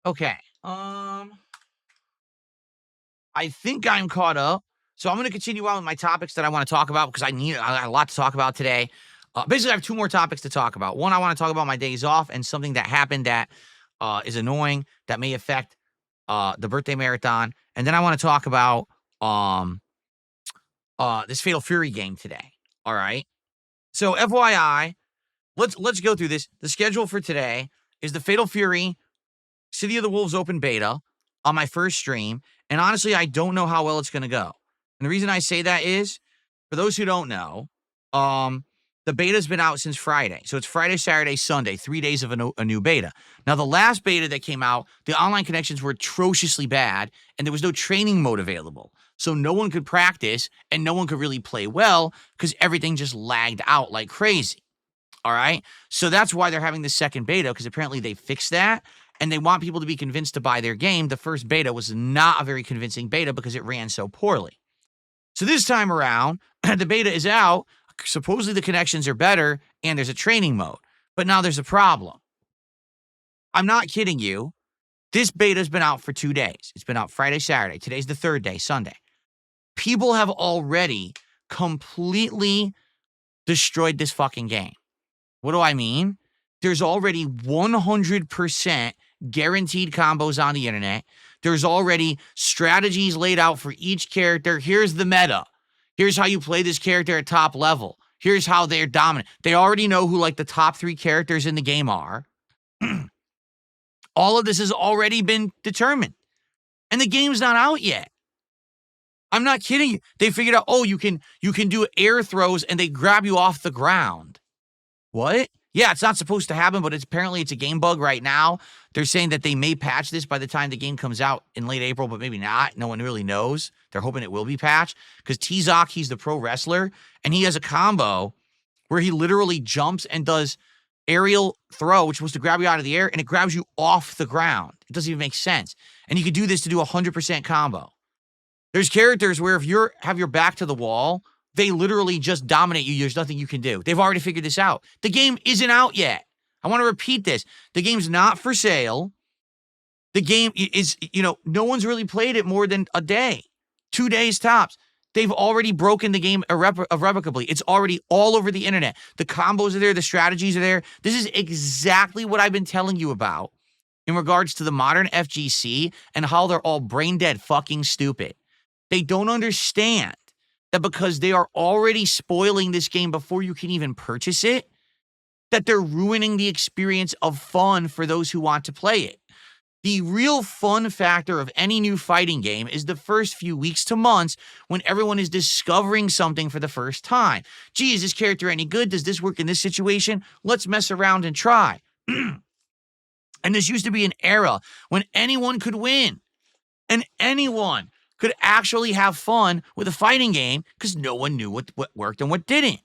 Okay. I think I'm caught up. So I'm going to continue on with my topics that I want to talk about because I got a lot to talk about today. Basically, I have two more topics to talk about. One, I want to talk about my days off and something that happened that is annoying that may affect the birthday marathon. And then I want to talk about this Fatal Fury game today. All right. So FYI, let's go through this. The schedule for today is the Fatal Fury City of the Wolves open beta on my first stream. And honestly, I don't know how well it's going to go. And the reason I say that is, for those who don't know, the beta's been out since Friday. So it's Friday, Saturday, Sunday, 3 days of a new beta. Now, the last beta that came out, the online connections were atrociously bad, and there was no training mode available. So no one could practice, and no one could really play well because everything just lagged out like crazy. All right? So that's why they're having the second beta, because apparently they fixed that, and they want people to be convinced to buy their game. The first beta was not a very convincing beta because it ran so poorly. So this time around, the beta is out. Supposedly the connections are better, and there's a training mode. But now there's a problem. I'm not kidding you. This beta's been out for 2 days. It's been out Friday, Saturday. Today's the third day, Sunday. People have already completely destroyed this fucking game. What do I mean? There's already 100% guaranteed combos on the internet. There's already strategies laid out for each character. Here's the meta. Here's how you play this character at top level. Here's how they're dominant. They already know who like the top 3 characters in the game are. All of this has already been determined. And the game's not out yet. I'm not kidding you. They figured out, oh, you can do air throws and they grab you off the ground. What? Yeah, it's not supposed to happen, but apparently it's a game bug right now. They're saying that they may patch this by the time the game comes out in late April, but maybe not. No one really knows. They're hoping it will be patched because T-Zoc, he's the pro wrestler, and he has a combo where he literally jumps and does aerial throw, which was to grab you out of the air, and it grabs you off the ground. It doesn't even make sense. And you could do this to do a 100% combo. There's characters where if you have your back to the wall, they literally just dominate you. There's nothing you can do. They've already figured this out. The game isn't out yet. I want to repeat this. The game's not for sale. The game is, no one's really played it more than a day, 2 days tops. They've already broken the game irrevocably. It's already all over the internet. The combos are there. The strategies are there. This is exactly what I've been telling you about in regards to the modern FGC and how they're all brain dead fucking stupid. They don't understand that because they are already spoiling this game before you can even purchase it, that they're ruining the experience of fun for those who want to play it. The real fun factor of any new fighting game is the first few weeks to months when everyone is discovering something for the first time. Gee, is this character any good? Does this work in this situation? Let's mess around and try. And this used to be an era when anyone could win. And anyone could actually have fun with a fighting game because no one knew what worked and what didn't.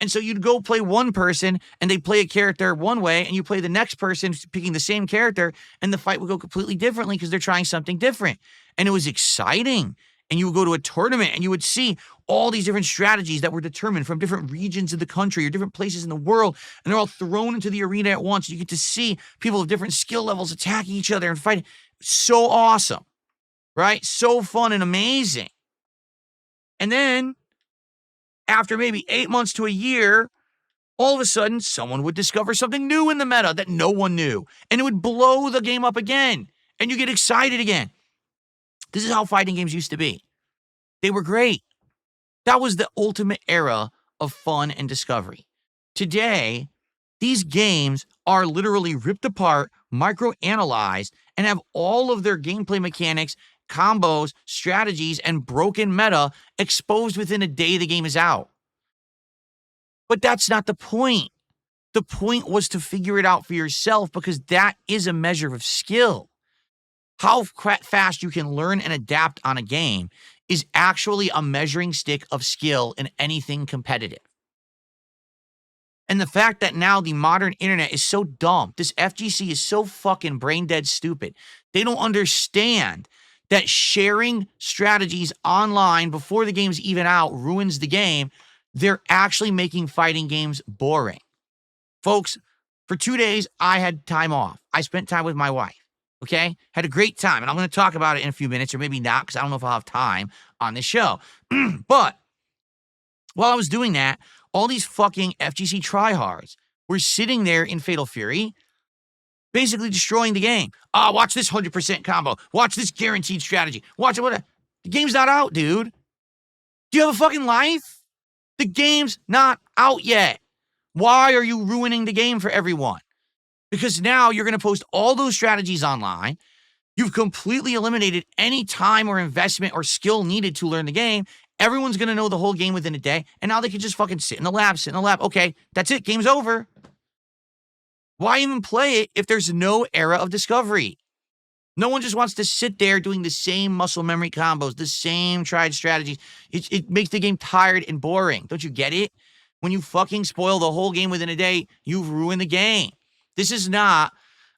And so you'd go play one person and they'd play a character one way and you play the next person picking the same character and the fight would go completely differently because they're trying something different. And it was exciting. And you would go to a tournament and you would see all these different strategies that were determined from different regions of the country or different places in the world. And they're all thrown into the arena at once. You get to see people of different skill levels attacking each other and fighting. So awesome, right? So fun and amazing. And then after maybe 8 months to a year, all of a sudden, someone would discover something new in the meta that no one knew. And it would blow the game up again. And you get excited again. This is how fighting games used to be. They were great. That was the ultimate era of fun and discovery. Today, these games are literally ripped apart, microanalyzed, and have all of their gameplay mechanics, combos, strategies, and broken meta exposed within a day the game is out. But that's not the point. The point was to figure it out for yourself because that is a measure of skill. How fast you can learn and adapt on a game is actually a measuring stick of skill in anything competitive. And the fact that now the modern internet is so dumb, this FGC is so fucking brain dead stupid. They don't understand that sharing strategies online before the game's even out ruins the game. They're actually making fighting games boring. Folks, for 2 days, I had time off. I spent time with my wife. Okay? Had a great time. And I'm going to talk about it in a few minutes, or maybe not, because I don't know if I'll have time on this show. But while I was doing that, all these fucking FGC tryhards were sitting there in Fatal Fury, basically destroying the game. Watch this 100% combo. Watch this guaranteed strategy. Watch it. The game's not out, dude. Do you have a fucking life? The game's not out yet. Why are you ruining the game for everyone? Because now you're going to post all those strategies online. You've completely eliminated any time or investment or skill needed to learn the game. Everyone's going to know the whole game within a day. And now they can just fucking sit in the lab. Okay, that's it. Game's over. Why even play it if there's no era of discovery? No one just wants to sit there doing the same muscle memory combos, the same tried strategies. It makes the game tired and boring. Don't you get it? When you fucking spoil the whole game within a day, you've ruined the game. This is not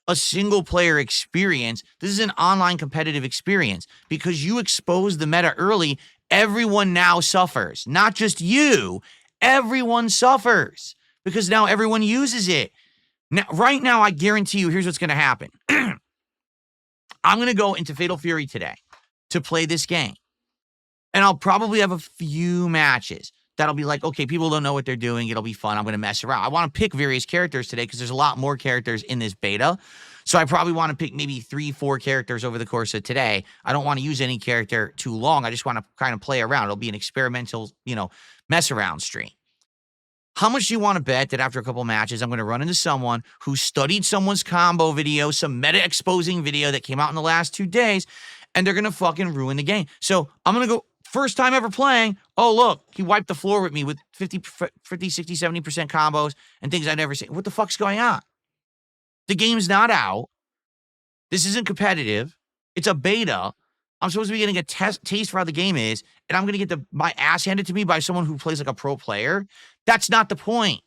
a single player experience. This is an online competitive experience. Because you expose the meta early, everyone now suffers. Not just you, everyone suffers. Because now everyone uses it. Now, right now, I guarantee you, here's what's going to happen. I'm going to go into Fatal Fury today to play this game. And I'll probably have a few matches that'll be like, okay, people don't know what they're doing. It'll be fun. I'm going to mess around. I want to pick various characters today because there's a lot more characters in this beta. So I probably want to pick maybe 3-4 characters over the course of today. I don't want to use any character too long. I just want to kind of play around. It'll be an experimental, mess around stream. How much do you want to bet that after a couple matches, I'm going to run into someone who studied someone's combo video, some meta exposing video that came out in the last 2 days, and they're going to fucking ruin the game. So I'm going to go First time ever playing. Oh, look, he wiped the floor with me with 50, 60, 70% combos and things I'd never seen. What the fuck's going on? The game's not out. This isn't competitive. It's a beta. I'm supposed to be getting a taste for how the game is, and I'm going to get my ass handed to me by someone who plays like a pro player. That's not the point.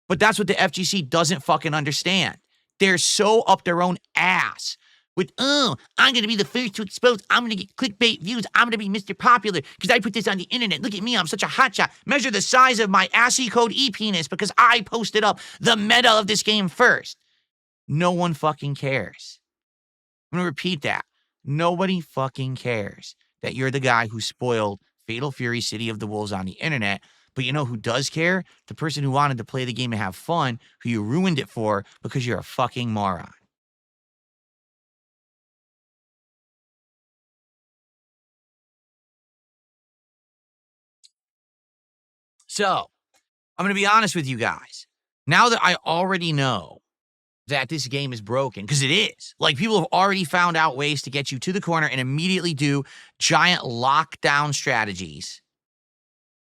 But that's what the FGC doesn't fucking understand. They're so up their own ass with, I'm going to be the first to expose. I'm going to get clickbait views. I'm going to be Mr. Popular because I put this on the internet. Look at me. I'm such a hotshot. Measure the size of my ASCII code e-penis because I posted up the meta of this game first. No one fucking cares. I'm going to repeat that. Nobody fucking cares that you're the guy who spoiled Fatal Fury City of the Wolves on the internet. But you know who does care? The person who wanted to play the game and have fun, who you ruined it for because you're a fucking moron. So, I'm going to be honest with you guys. Now that I already know that this game is broken, because it is. Like, people have already found out ways to get you to the corner and immediately do giant lockdown strategies.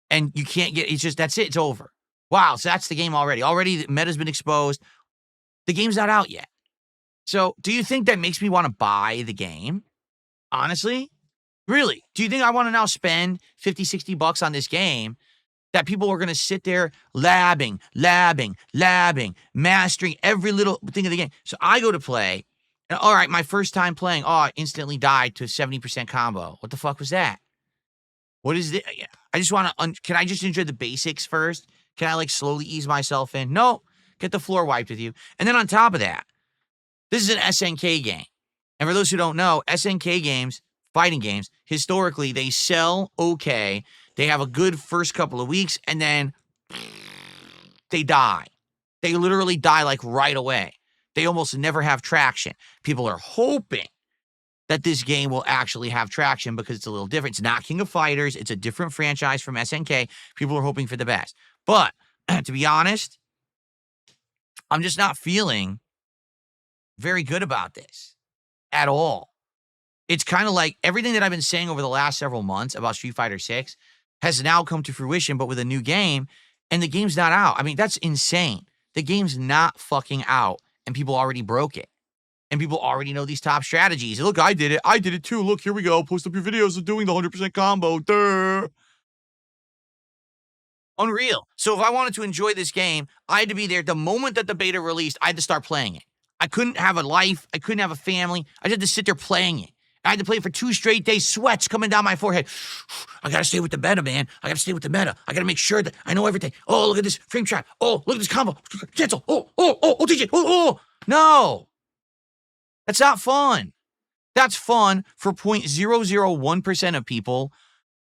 And you can't get, it's just, that's it, it's over. Wow, so that's the game already. Already the meta's been exposed. The game's not out yet. So, do you think that makes me want to buy the game? Honestly? Really? Do you think I want to now spend 50, 60 bucks on this game that people are going to sit there labbing, mastering every little thing of the game? So I go to play, and all right, my first time playing, I instantly died to a 70% combo. What the fuck was that? What is this? I just want to, can I just enjoy the basics first? Can I like slowly ease myself in? No, get the floor wiped with you. And then on top of that, this is an SNK game. And for those who don't know, SNK games, fighting games, historically, they sell okay. They have a good first couple of weeks, and then they die. They literally die like right away. They almost never have traction. People are hoping that this game will actually have traction because it's a little different. It's not King of Fighters. It's a different franchise from SNK. People are hoping for the best. But to be honest, I'm just not feeling very good about this at all. It's kind of like everything that I've been saying over the last several months about Street Fighter 6 has now come to fruition, but with a new game, and the game's not out. I mean, that's insane. The game's not fucking out, and people already broke it. And people already know these top strategies. Look, I did it. I did it too. Look, here we go. Post up your videos of doing the 100% combo. Duh. Unreal. So if I wanted to enjoy this game, I had to be there. The moment that the beta released, I had to start playing it. I couldn't have a life. I couldn't have a family. I just had to sit there playing it. I had to play it for 2 straight days, sweats coming down my forehead. I got to stay with the meta, man. I got to stay with the meta. I got to make sure that I know everything. Oh, look at this frame trap. Oh, look at this combo. Cancel. Oh, TJ. Oh. No. That's not fun. That's fun for 0.001% of people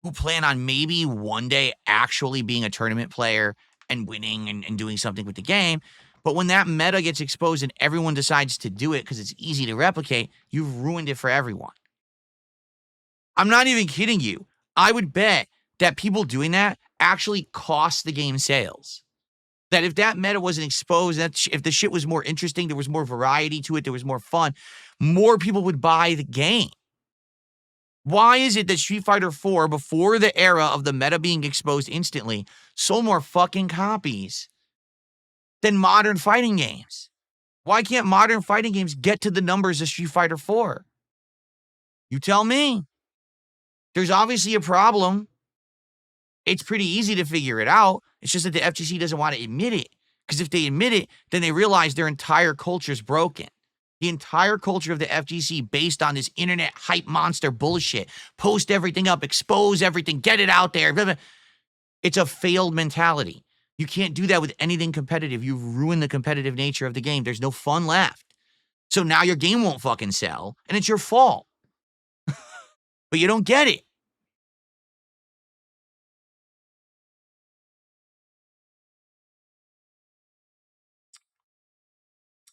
who plan on maybe one day actually being a tournament player and winning and doing something with the game. But when that meta gets exposed and everyone decides to do it because it's easy to replicate, you've ruined it for everyone. I'm not even kidding you. I would bet that people doing that actually cost the game sales. That if that meta wasn't exposed, that if the shit was more interesting, there was more variety to it, there was more fun, more people would buy the game. Why is it that Street Fighter 4, before the era of the meta being exposed instantly, sold more fucking copies than modern fighting games? Why can't modern fighting games get to the numbers of Street Fighter 4? You tell me. There's obviously a problem. It's pretty easy to figure it out. It's just that the FGC doesn't want to admit it. Because if they admit it, then they realize their entire culture's broken. The entire culture of the FGC based on this internet hype monster bullshit. Post everything up, expose everything, get it out there. Blah, blah. It's a failed mentality. You can't do that with anything competitive. You've ruined the competitive nature of the game. There's no fun left. So now your game won't fucking sell, and it's your fault. But you don't get it.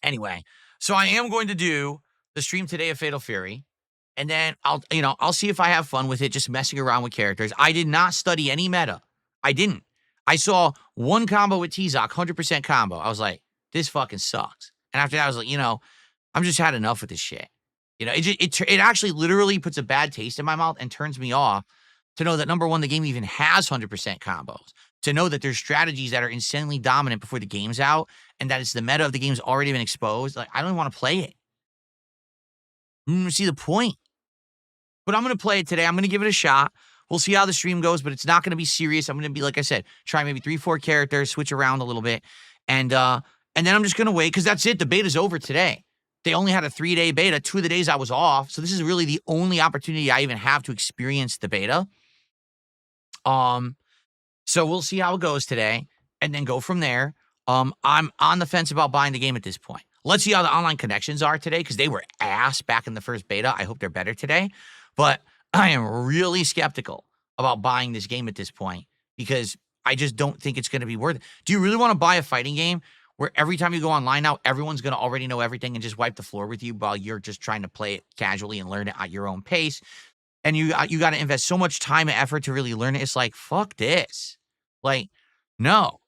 Anyway, so I am going to do the stream today of Fatal Fury, and then I'll see if I have fun with it, just messing around with characters. I did not study any meta. I didn't. I saw one combo with T-Zoc, 100% combo. I was like, this fucking sucks. And after that, I was like, I'm just had enough with this shit. It actually literally puts a bad taste in my mouth and turns me off to know that, number one, the game even has 100% combos, to know that there's strategies that are insanely dominant before the game's out, and that it's the meta of the game's already been exposed. Like, I don't want to play it. I don't see the point. But I'm going to play it today. I'm going to give it a shot. We'll see how the stream goes, but it's not going to be serious. I'm going to be, like I said, try maybe 3-4 characters, switch around a little bit, and then I'm just going to wait, because that's it. The beta's over today. They only had a 3-day beta, 2 of the days I was off, so this is really the only opportunity I even have to experience the beta. So we'll see how it goes today, and then go from there. I'm on the fence about buying the game at this point. Let's see how the online connections are today, because they were ass back in the first beta. I hope they're better today, but I am really skeptical about buying this game at this point, because I just don't think it's going to be worth it. Do you really want to buy a fighting game where every time you go online now, everyone's going to already know everything and just wipe the floor with you while you're just trying to play it casually and learn it at your own pace? And you got to invest so much time and effort to really learn it. It's like, fuck this. Like, no.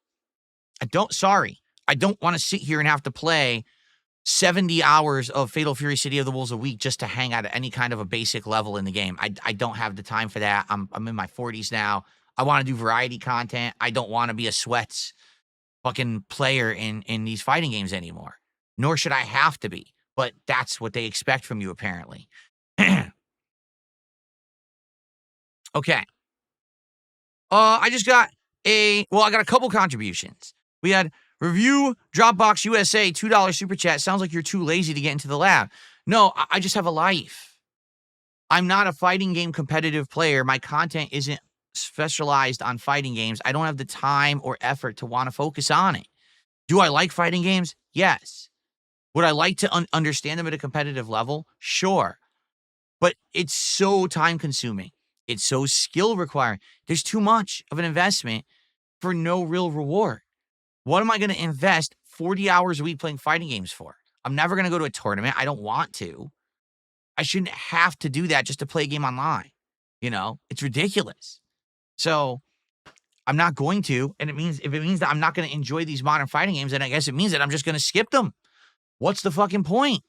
I don't want to sit here and have to play 70 hours of Fatal Fury City of the Wolves a week just to hang out at any kind of a basic level in the game. I don't have the time for that. I'm in my 40s now. I want to do variety content. I don't want to be a sweats fucking player in these fighting games anymore. Nor should I have to be. But that's what they expect from you, apparently. Okay. I got a couple contributions. We had Review Dropbox USA, $2 super chat. Sounds like you're too lazy to get into the lab. No, I just have a life. I'm not a fighting game competitive player. My content isn't specialized on fighting games. I don't have the time or effort to want to focus on it. Do I like fighting games? Yes. Would I like to understand them at a competitive level? Sure. But it's so time consuming. It's so skill requiring. There's too much of an investment for no real reward. What am I going to invest 40 hours a week playing fighting games for? I'm never going to go to a tournament. I don't want to. I shouldn't have to do that just to play a game online. It's ridiculous. So I'm not going to. And if it means that I'm not going to enjoy these modern fighting games, then I guess it means that I'm just going to skip them. What's the fucking point?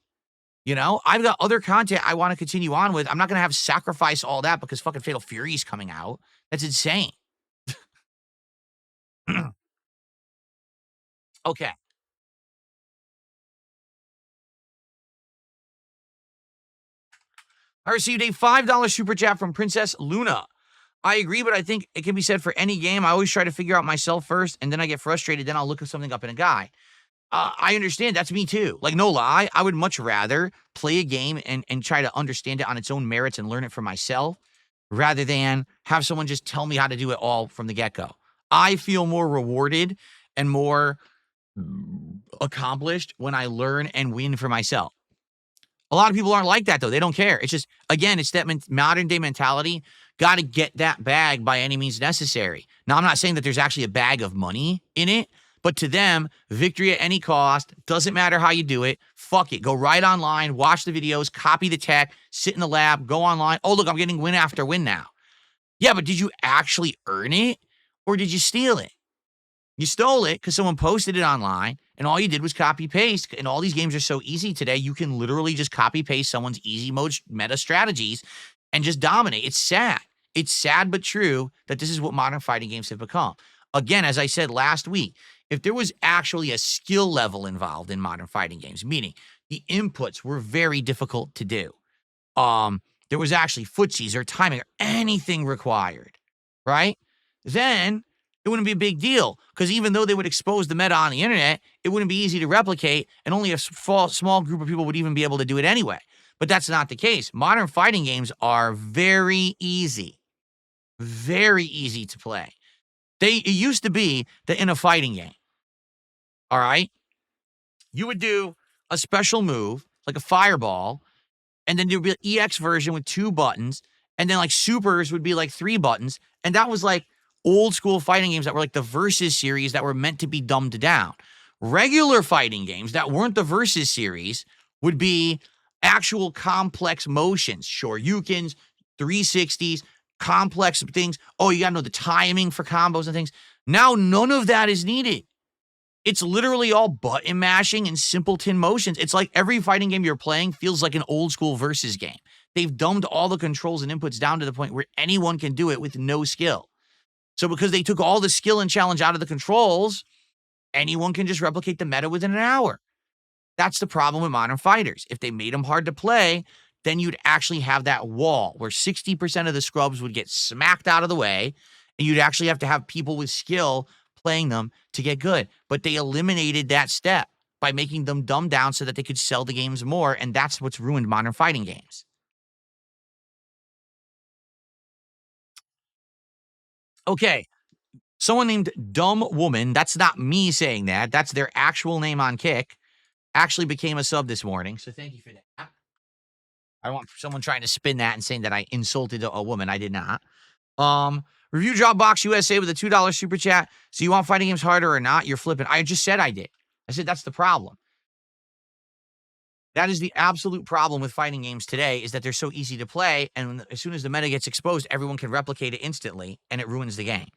I've got other content I want to continue on with. I'm not going to have sacrifice all that because fucking Fatal Fury is coming out. That's insane. Okay. I received a $5 super chat from Princess Luna. I agree, but I think it can be said for any game. I always try to figure out myself first, and then I get frustrated. Then I'll look something up in a guide. I understand. That's me too. Like, no lie, I would much rather play a game and try to understand it on its own merits and learn it for myself rather than have someone just tell me how to do it all from the get-go. I feel more rewarded and more accomplished when I learn and win for myself. A lot of people aren't like that, though. They don't care. It's just, again, it's that modern-day mentality. Got to get that bag by any means necessary. Now, I'm not saying that there's actually a bag of money in it, but to them, victory at any cost, doesn't matter how you do it. Fuck it. Go right online, watch the videos, copy the tech, sit in the lab, go online. Oh, look, I'm getting win after win now. Yeah, but did you actually earn it or did you steal it? You stole it because someone posted it online and all you did was copy paste. And all these games are so easy today, you can literally just copy paste someone's easy mode meta strategies and just dominate. It's sad. It's sad but true that this is what modern fighting games have become. Again, as I said last week, if there was actually a skill level involved in modern fighting games, meaning the inputs were very difficult to do, there was actually footsies or timing or anything required, right? Then it wouldn't be a big deal because even though they would expose the meta on the internet, it wouldn't be easy to replicate and only a small group of people would even be able to do it anyway. But that's not the case. Modern fighting games are very easy to play. It used to be that in a fighting game, all right, you would do a special move, like a fireball, and then there would be an EX version with 2 buttons, and then like supers would be like 3 buttons, and that was like old school fighting games that were like the Versus series that were meant to be dumbed down. Regular fighting games that weren't the Versus series would be actual complex motions, Shoryukens, 360s, complex things. Oh, you got to know the timing for combos and things. Now, none of that is needed. It's literally all button mashing and simpleton motions. It's like every fighting game you're playing feels like an old school Versus game. They've dumbed all the controls and inputs down to the point where anyone can do it with no skill. So because they took all the skill and challenge out of the controls, anyone can just replicate the meta within an hour. That's the problem with modern fighters. If they made them hard to play, then you'd actually have that wall where 60% of the scrubs would get smacked out of the way, and you'd actually have to have people with skill playing them to get good. But they eliminated that step by making them dumb down so that they could sell the games more, and that's what's ruined modern fighting games. Okay, someone named Dumb Woman, that's not me saying that, that's their actual name on Kick, actually became a sub this morning, so thank you for that. I don't want someone trying to spin that and saying that I insulted a woman. I did not. Review Dropbox USA with a $2 super chat. So you want fighting games harder or not? You're flipping. I just said I did. I said that's the problem. That is the absolute problem with fighting games today, is that they're so easy to play, and as soon as the meta gets exposed, everyone can replicate it instantly, and it ruins the game.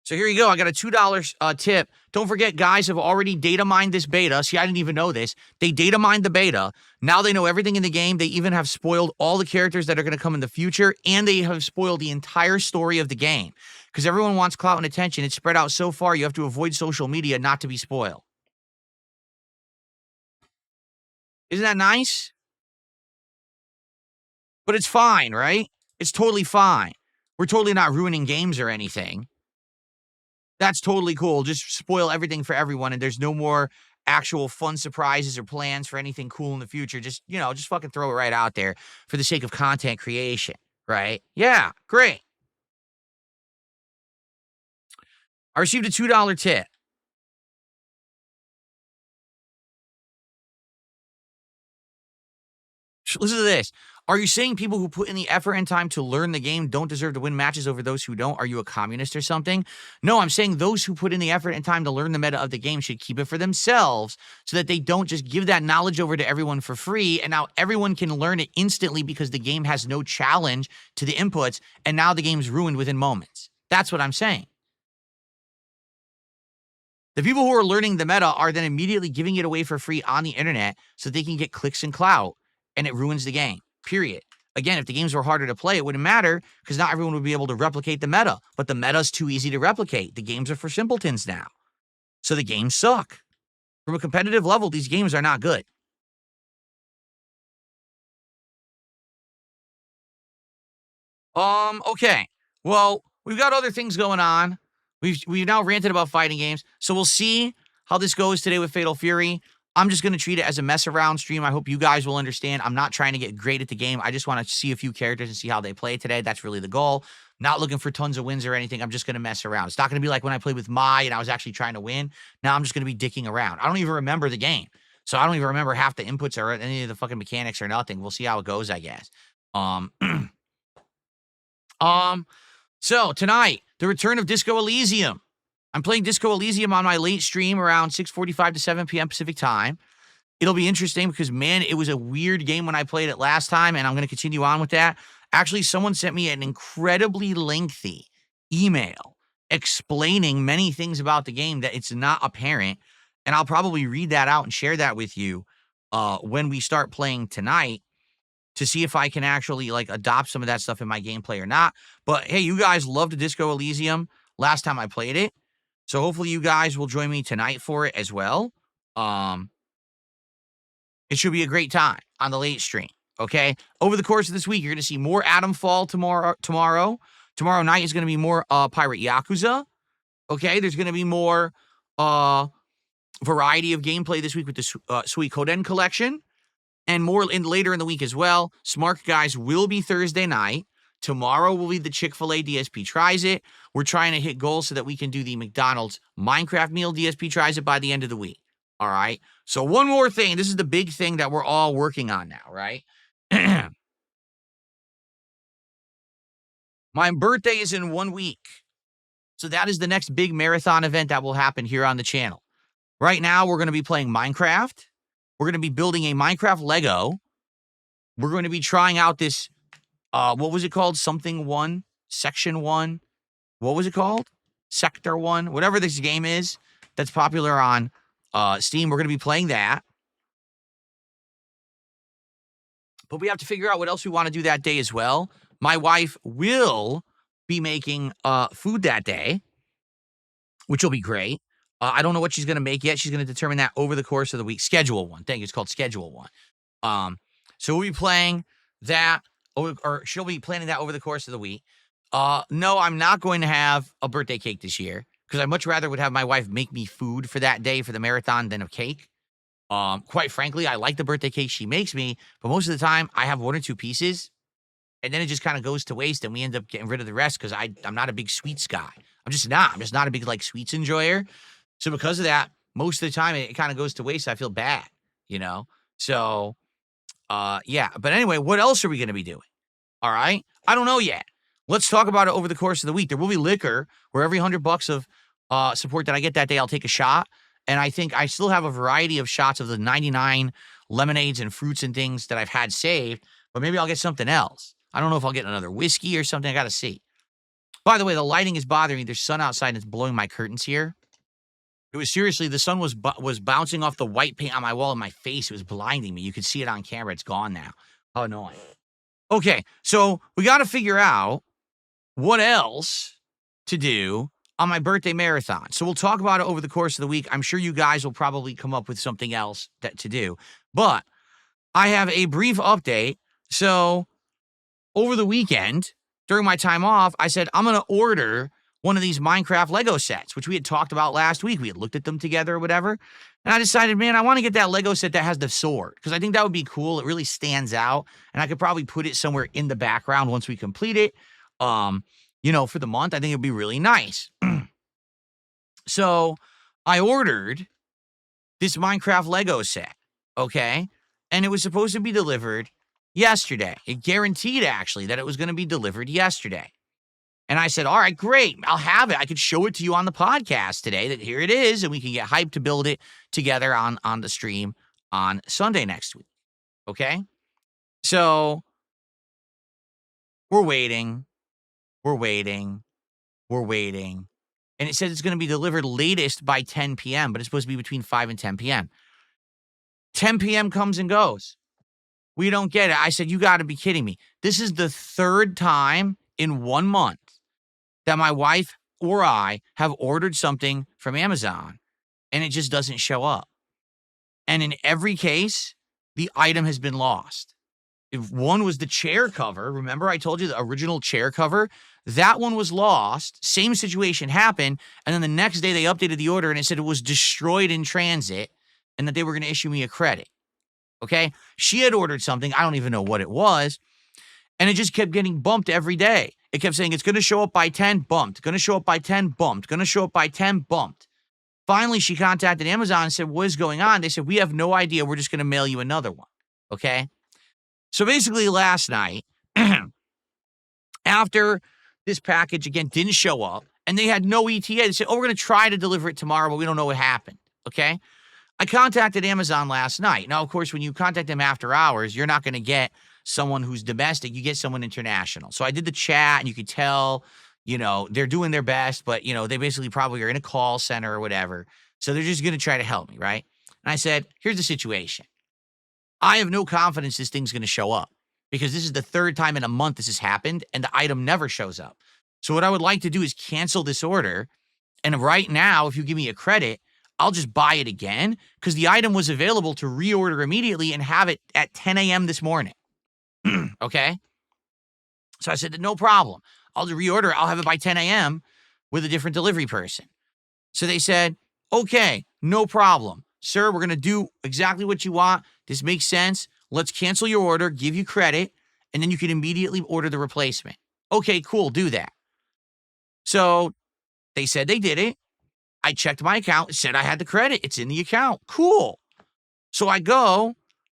So here you go. I got a $2 tip. Don't forget, guys have already data mined this beta. See, I didn't even know this. They data mined the beta. Now they know everything in the game. They even have spoiled all the characters that are going to come in the future, and they have spoiled the entire story of the game. Because everyone wants clout and attention. It's spread out so far, you have to avoid social media not to be spoiled. Isn't that nice? But it's fine, right? It's totally fine. We're totally not ruining games or anything. That's totally cool. Just spoil everything for everyone, and there's no more actual fun surprises or plans for anything cool in the future. Just, just fucking throw it right out there for the sake of content creation, right? Yeah, great. I received a $2 tip. Listen to this. Are you saying people who put in the effort and time to learn the game don't deserve to win matches over those who don't? Are you a communist or something? No, I'm saying those who put in the effort and time to learn the meta of the game should keep it for themselves so that they don't just give that knowledge over to everyone for free, and now everyone can learn it instantly because the game has no challenge to the inputs, and now the game's ruined within moments. That's what I'm saying. The people who are learning the meta are then immediately giving it away for free on the internet so they can get clicks and clout, and it ruins the game. Period. Again, if the games were harder to play, it wouldn't matter because not everyone would be able to replicate the meta. But the meta's too easy to replicate. The games are for simpletons now. So the games suck. From a competitive level, these games are not good. Okay. Well, we've got other things going on. We've now ranted about fighting games. So we'll see how this goes today with Fatal Fury. I'm just going to treat it as a mess around stream. I hope you guys will understand. I'm not trying to get great at the game. I just want to see a few characters and see how they play today. That's really the goal. Not looking for tons of wins or anything. I'm just going to mess around. It's not going to be like when I played with Mai and I was actually trying to win. Now I'm just going to be dicking around. I don't even remember the game. So I don't even remember half the inputs or any of the fucking mechanics or nothing. We'll see how it goes, I guess. So tonight, the return of Disco Elysium. I'm playing Disco Elysium on my late stream around 6:45 to 7 p.m. Pacific time. It'll be interesting because, man, it was a weird game when I played it last time, and I'm going to continue on with that. Actually, someone sent me an incredibly lengthy email explaining many things about the game that it's not apparent, and I'll probably read that out and share that with you when we start playing tonight to see if I can actually, adopt some of that stuff in my gameplay or not. But, hey, you guys loved Disco Elysium last time I played it. So hopefully you guys will join me tonight for it as well. It should be a great time on the late stream, okay? Over the course of this week, you're going to see more Atomfall tomorrow. Tomorrow night is going to be more Pirate Yakuza, okay? There's going to be more variety of gameplay this week with the Suikoden collection, and more later in the week as well. Smark guys will be Thursday night. Tomorrow will be the Chick-fil-A DSP Tries It. We're trying to hit goals so that we can do the McDonald's Minecraft meal DSP Tries It by the end of the week. All right? So one more thing. This is the big thing that we're all working on now, right? My birthday is in 1 week. So that is the next big marathon event that will happen here on the channel. Right now, we're going to be playing Minecraft. We're going to be building a Minecraft Lego. We're going to be trying out this what was it called? Something 1, Section 1. What was it called? Sector 1. Whatever this game is that's popular on Steam. We're going to be playing that. But we have to figure out what else we want to do that day as well. My wife will be making food that day, which will be great. I don't know what she's going to make yet. She's going to determine that over the course of the week. Schedule one. Thank you. It's called Schedule One. So we'll be playing that, or she'll be planning that over the course of the week. No, I'm not going to have a birthday cake this year because I much rather would have my wife make me food for that day for the marathon than a cake. Quite frankly, I like the birthday cake she makes me, but most of the time I have 1 or 2 pieces and then it just kind of goes to waste and we end up getting rid of the rest because I'm not a big sweets guy. I'm just not a big like sweets enjoyer. So because of that, most of the time it kind of goes to waste. I feel bad, you know? So, yeah. But anyway, what else are we going to be doing? All right. I don't know yet. Let's talk about it over the course of the week. There will be liquor where every $100 of support that I get that day, I'll take a shot. And I think I still have a variety of shots of the 99 lemonades and fruits and things that I've had saved, but maybe I'll get something else. I don't know if I'll get another whiskey or something. I got to see. By the way, the lighting is bothering me. There's sun outside and it's blowing my curtains here. It was seriously, the sun was bouncing off the white paint on my wall in my face. It was blinding me. You could see it on camera. It's gone now. How annoying. Okay, so we got to figure out what else to do on my birthday marathon. So we'll talk about it over the course of the week. I'm sure you guys will probably come up with something else to do. But I have a brief update. So over the weekend, during my time off, I said, I'm going to order one of these Minecraft Lego sets, which we had talked about last week. We had looked at them together or whatever. And I decided, man, I want to get that Lego set that has the sword because I think that would be cool. It really stands out. And I could probably put it somewhere in the background once we complete it. For the month, I think it'd be really nice. So I ordered this Minecraft Lego set, okay? And it was supposed to be delivered yesterday. It guaranteed, actually, that it was going to be delivered yesterday. And I said, all right, great. I'll have it. I could show it to you on the podcast today that here it is, and we can get hyped to build it together on the stream on Sunday next week, okay? So we're waiting. And it says it's going to be delivered latest by 10 p.m., but it's supposed to be between 5 and 10 p.m. 10 p.m. comes and goes. We don't get it. I said, you got to be kidding me. This is the third time in 1 month that my wife or I have ordered something from Amazon, and it just doesn't show up. And in every case, the item has been lost. If one was the chair cover, remember I told you the original chair cover? That one was lost. Same situation happened. And then the next day they updated the order and it said it was destroyed in transit and that they were going to issue me a credit. Okay? She had ordered something. I don't even know what it was. And it just kept getting bumped every day. It kept saying it's going to show up by 10, bumped. Going to show up by 10, bumped. Going to show up by 10, bumped. Finally, she contacted Amazon and said, what is going on? They said, we have no idea. We're just going to mail you another one. Okay? So basically last night, after this package, again, didn't show up, and they had no ETA, they said, we're going to try to deliver it tomorrow, but we don't know what happened, okay? I contacted Amazon last night. Now, of course, when you contact them after hours, you're not going to get someone who's domestic. You get someone international. So I did the chat, and you could tell, they're doing their best, but, they basically probably are in a call center or whatever. So they're just going to try to help me, right? And I said, here's the situation. I have no confidence this thing's going to show up because this is the third time in a month this has happened and the item never shows up. So what I would like to do is cancel this order. And right now, if you give me a credit, I'll just buy it again because the item was available to reorder immediately and have it at 10 a.m. this morning. Okay? So I said, no problem. I'll reorder it. I'll have it by 10 a.m. with a different delivery person. So they said, okay, no problem. Sir, we're going to do exactly what you want. This makes sense. Let's cancel your order, give you credit, and then you can immediately order the replacement. Okay, cool, do that. So they said they did it. I checked my account. It said I had the credit. It's in the account. Cool. So I go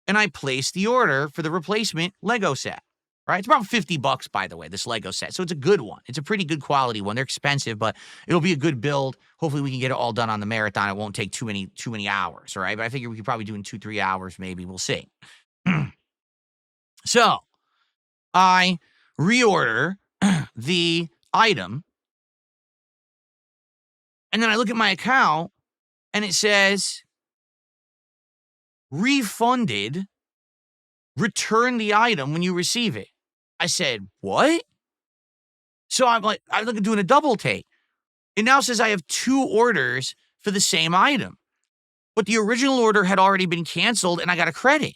and I place the order for the replacement Lego set. Right? It's about $50, by the way, this Lego set. So it's a good one. It's a pretty good quality one. They're expensive, but it'll be a good build. Hopefully we can get it all done on the marathon. It won't take too many hours, all right? But I figure we could probably do in 2-3 hours, maybe. We'll see. So I reorder the item, and then I look at my account, and it says refunded return the item when you receive it. I said, what? So I'm like doing a double take. It now says I have 2 orders for the same item, but the original order had already been canceled and I got a credit.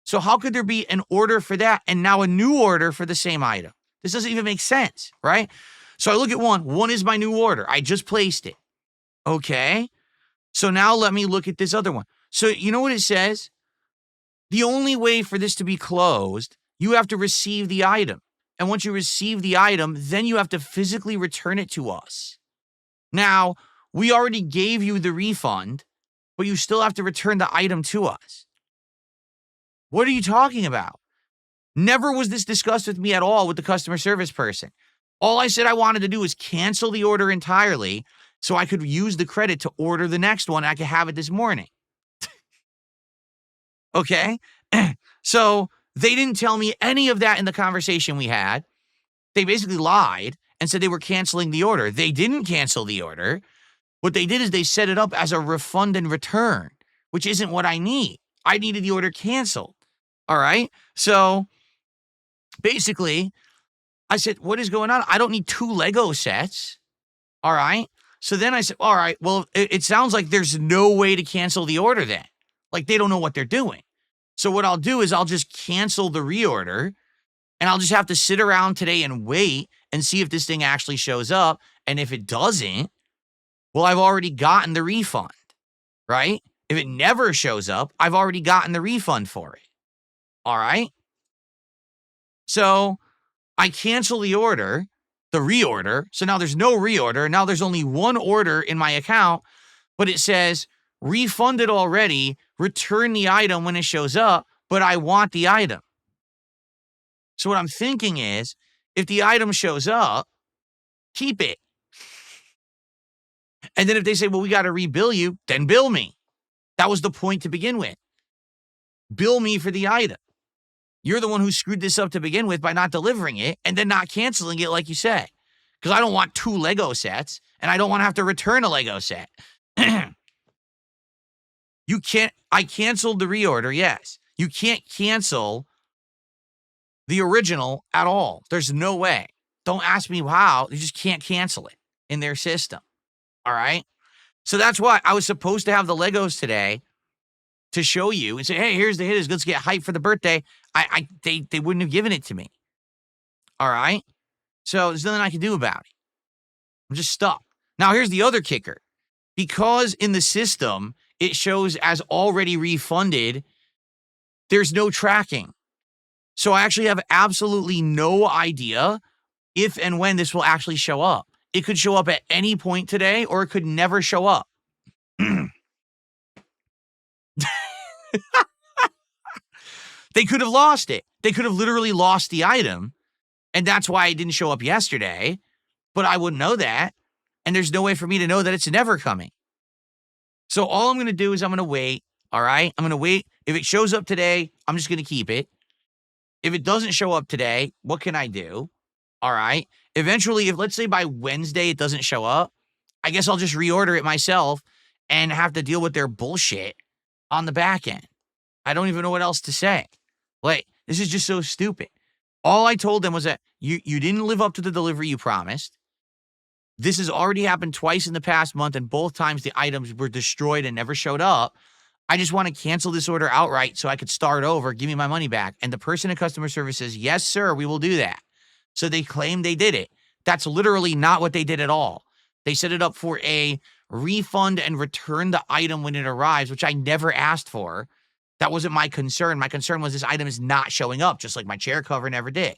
So how could there be an order for that and now a new order for the same item? This doesn't even make sense, right? So I look at one. One is my new order. I just placed it. Okay. So now let me look at this other one. So you know what it says? The only way for this to be closed, you have to receive the item. And once you receive the item, then you have to physically return it to us. Now, we already gave you the refund, but you still have to return the item to us. What are you talking about? Never was this discussed with me at all with the customer service person. All I said I wanted to do was cancel the order entirely so I could use the credit to order the next one and I could have it this morning. Okay? So they didn't tell me any of that in the conversation we had. They basically lied and said they were canceling the order. They didn't cancel the order. What they did is they set it up as a refund and return, which isn't what I need. I needed the order canceled. All right? So basically, I said, what is going on? I don't need 2 Lego sets. All right? So then I said, all right, well, it sounds like there's no way to cancel the order then. Like they don't know what they're doing. So what I'll do is I'll just cancel the reorder and I'll just have to sit around today and wait and see if this thing actually shows up. And if it doesn't, well, I've already gotten the refund, right? If it never shows up, I've already gotten the refund for it. All right? So I cancel the order, the reorder. So now there's no reorder. Now there's only one order in my account, but it says refunded already, return the item when it shows up, but I want the item. So what I'm thinking is, if the item shows up, keep it. And then if they say, well, we got to rebill you, then bill me. That was the point to begin with. Bill me for the item. You're the one who screwed this up to begin with by not delivering it and then not canceling it like you said. Because I don't want 2 Lego sets and I don't want to have to return a Lego set. I canceled the reorder, yes. You can't cancel the original at all. There's no way. Don't ask me how. You just can't cancel it in their system. All right? So that's why I was supposed to have the Legos today to show you and say, hey, here's the hitters. Let's get hyped for the birthday. They wouldn't have given it to me. All right? So there's nothing I can do about it. I'm just stuck. Now, here's the other kicker. Because in the system, it shows as already refunded, there's no tracking. So I actually have absolutely no idea if and when this will actually show up. It could show up at any point today, or it could never show up. They could have lost it. They could have literally lost the item, and that's why it didn't show up yesterday, but I wouldn't know that, and there's no way for me to know that it's never coming. So all I'm going to do is I'm going to wait, all right? I'm going to wait. If it shows up today, I'm just going to keep it. If it doesn't show up today, what can I do? All right? Eventually, if let's say by Wednesday it doesn't show up, I guess I'll just reorder it myself and have to deal with their bullshit on the back end. I don't even know what else to say. Like, this is just so stupid. All I told them was that you didn't live up to the delivery you promised. This has already happened twice in the past month, and both times the items were destroyed and never showed up. I just want to cancel this order outright so I could start over, give me my money back. And the person in customer service says, yes, sir, we will do that. So they claim they did it. That's literally not what they did at all. They set it up for a refund and return the item when it arrives, which I never asked for. That wasn't my concern. My concern was this item is not showing up, just like my chair cover never did.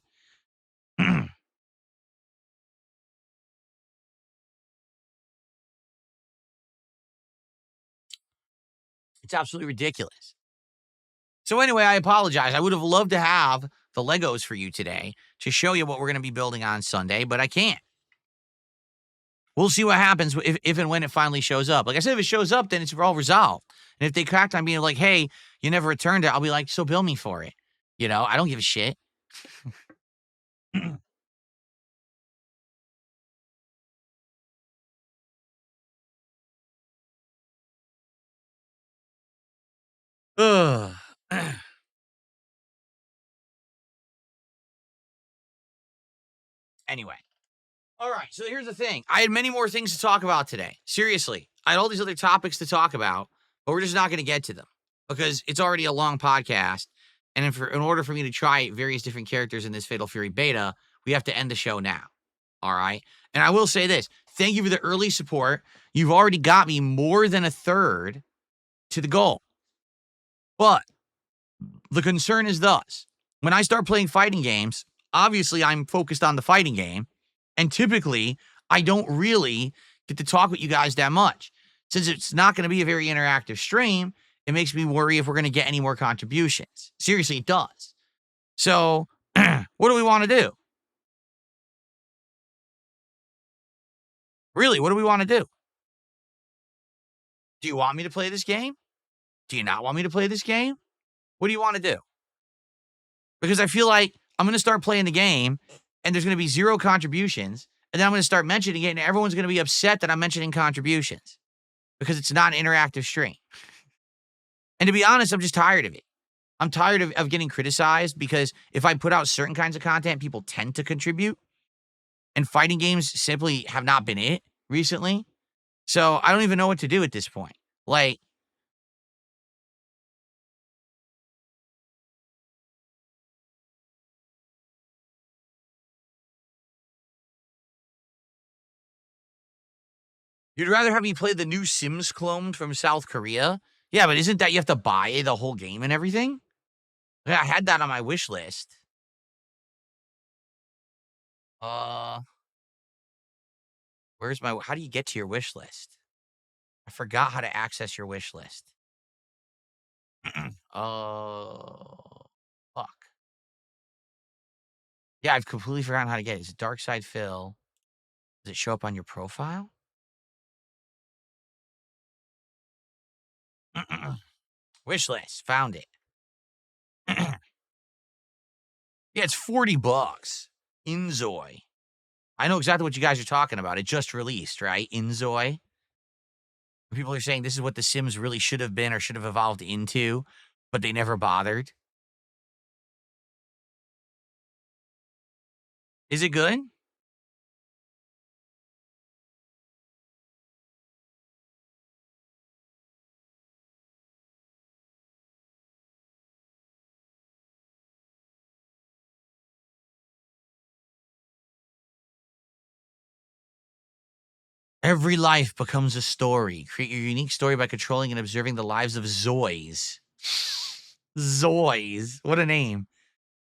It's absolutely ridiculous. So anyway, I apologize. I would have loved to have the Legos for you today to show you what we're going to be building on Sunday, but I can't. We'll see what happens if and when it finally shows up. Like I said, if it shows up, then it's all resolved. And if they cracked on being like, hey, you never returned it, I'll be like, so bill me for it. You know, I don't give a shit. Ugh. Anyway. All right, so here's the thing. I had many more things to talk about today. Seriously. I had all these other topics to talk about, but we're just not going to get to them because it's already a long podcast. And in order for me to try various different characters in this Fatal Fury beta, we have to end the show now. All right. And I will say this. Thank you for the early support. You've already got me more than a third to the goal. But the concern is thus. When I start playing fighting games, obviously I'm focused on the fighting game. And typically, I don't really get to talk with you guys that much. Since it's not going to be a very interactive stream, it makes me worry if we're going to get any more contributions. Seriously, it does. So, what do we want to do? Really, what do we want to do? Do you want me to play this game? Do you not want me to play this game? What do you want to do? Because I feel like I'm going to start playing the game, and there's going to be 0 contributions, and then I'm going to start mentioning it, and everyone's going to be upset that I'm mentioning contributions because it's not an interactive stream. And to be honest, I'm just tired of it. I'm tired of getting criticized because if I put out certain kinds of content, people tend to contribute, and fighting games simply have not been it recently. So I don't even know what to do at this point. Like, you'd rather have me play the new Sims clone from South Korea? Yeah, but isn't that you have to buy the whole game and everything? Yeah, I had that on my wish list. Where's my, how do you get to your wish list? I forgot how to access your wish list. Oh, fuck. Yeah, I've completely forgotten how to get it. Is it Dark Side Phil? Does it show up on your profile? Wish list. Found it. Yeah, it's $40. Inzoi. I know exactly what you guys are talking about. It just released, right? Inzoi. People are saying this is what the Sims really should have been or should have evolved into, but they never bothered. Is it good? Every life becomes a story. Create your unique story by controlling and observing the lives of Zoys. Zoys. What a name.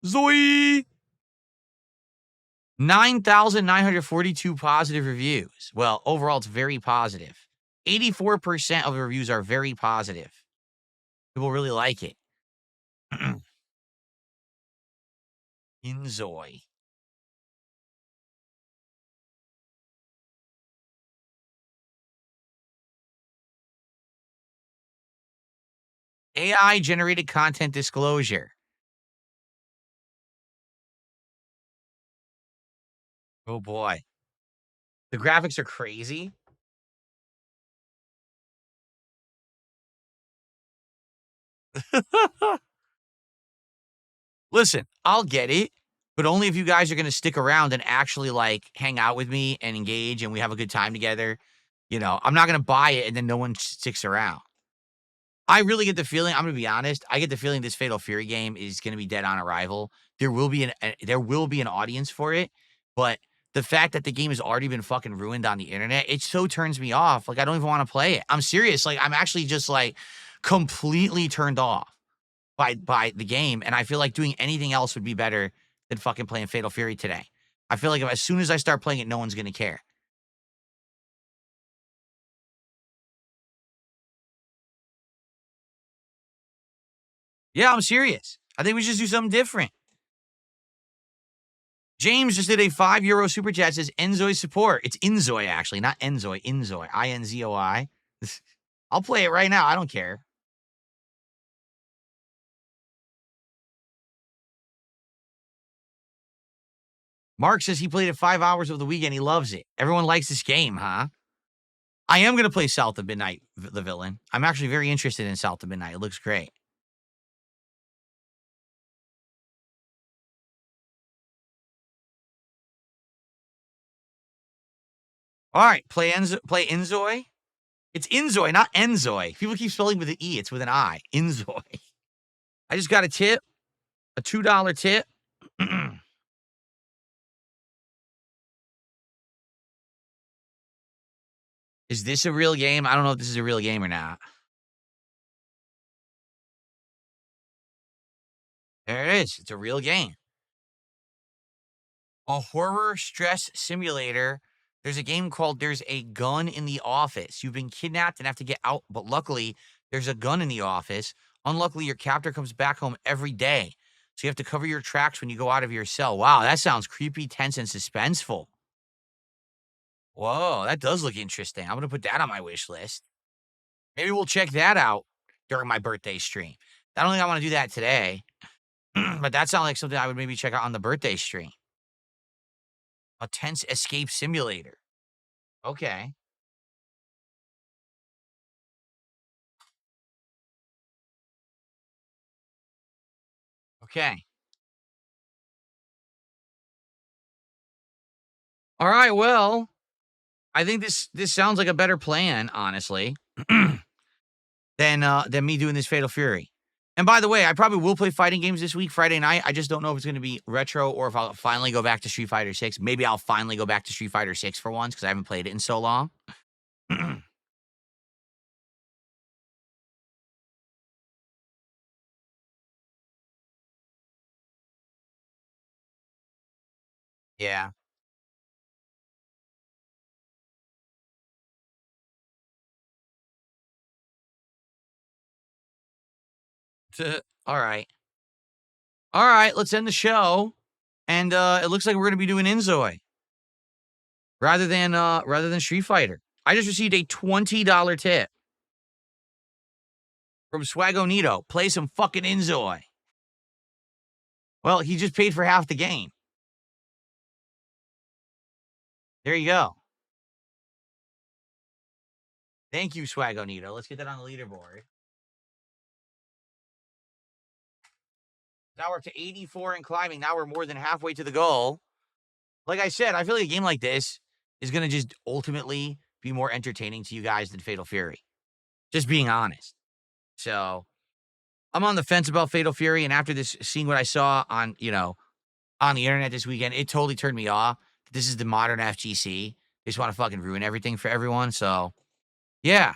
Zoe. 9,942 positive reviews. Well, overall, it's very positive. 84% of the reviews are very positive. People really like it. Inzoi. AI generated content disclosure. Oh boy. The graphics are crazy. Listen, I'll get it, but only if you guys are going to stick around and actually like hang out with me and engage and we have a good time together. You know, I'm not going to buy it and then no one sticks around. I really get the feeling, I'm going to be honest, I get the feeling this Fatal Fury game is going to be dead on arrival. There will be an audience for it, but the fact that the game has already been fucking ruined on the internet, it so turns me off. Like I don't even want to play it. I'm serious. Like I'm actually just like completely turned off by the game, and I feel like doing anything else would be better than fucking playing Fatal Fury today. I feel like as soon as I start playing it, no one's going to care. Yeah, I'm serious. I think we should do something different. James just did a €5 super chat. Says Enzoi support. It's Inzoi, actually, not Enzoi. Inzoi. Inzoi. I'll play it right now. I don't care. Mark says he played it 5 hours over the weekend. He loves it. Everyone likes this game, huh? I am going to play South of Midnight, the villain. I'm actually very interested in South of Midnight. It looks great. All right, play Enzoy. It's Enzoy, not Enzoy. People keep spelling with an E. It's with an I. Enzoy. I just got a tip, a $2 tip. Is this a real game? I don't know if this is a real game or not. There it is. It's a real game. A horror stress simulator. There's a game called There's a Gun in the Office. You've been kidnapped and have to get out, but luckily, there's a gun in the office. Unluckily, your captor comes back home every day. So you have to cover your tracks when you go out of your cell. Wow, that sounds creepy, tense, and suspenseful. Whoa, that does look interesting. I'm going to put that on my wish list. Maybe we'll check that out during my birthday stream. I don't think I want to do that today, but that sounds like something I would maybe check out on the birthday stream. A tense escape simulator. Okay. Okay. All right, well, I think this sounds like a better plan, honestly, than me doing this Fatal Fury. And by the way, I probably will play fighting games this week, Friday night. I just don't know if it's going to be retro or if I'll finally go back to Street Fighter 6. Maybe I'll finally go back to Street Fighter 6 for once because I haven't played it in so long. Yeah. All right. All right, let's end the show. And it looks like we're going to be doing Enzoy rather than Street Fighter. I just received a $20 tip from Swagonito. Play some fucking Enzoy. Well, he just paid for half the game. There you go. Thank you, Swagonito. Let's get that on the leaderboard. Now we're up to 84 and climbing. Now we're more than halfway to the goal. Like I said, I feel like a game like this is going to just ultimately be more entertaining to you guys than Fatal Fury. Just being honest. So I'm on the fence about Fatal Fury, and after this, seeing what I saw on the internet this weekend, it totally turned me off. This is the modern FGC. They just want to fucking ruin everything for everyone. So, yeah.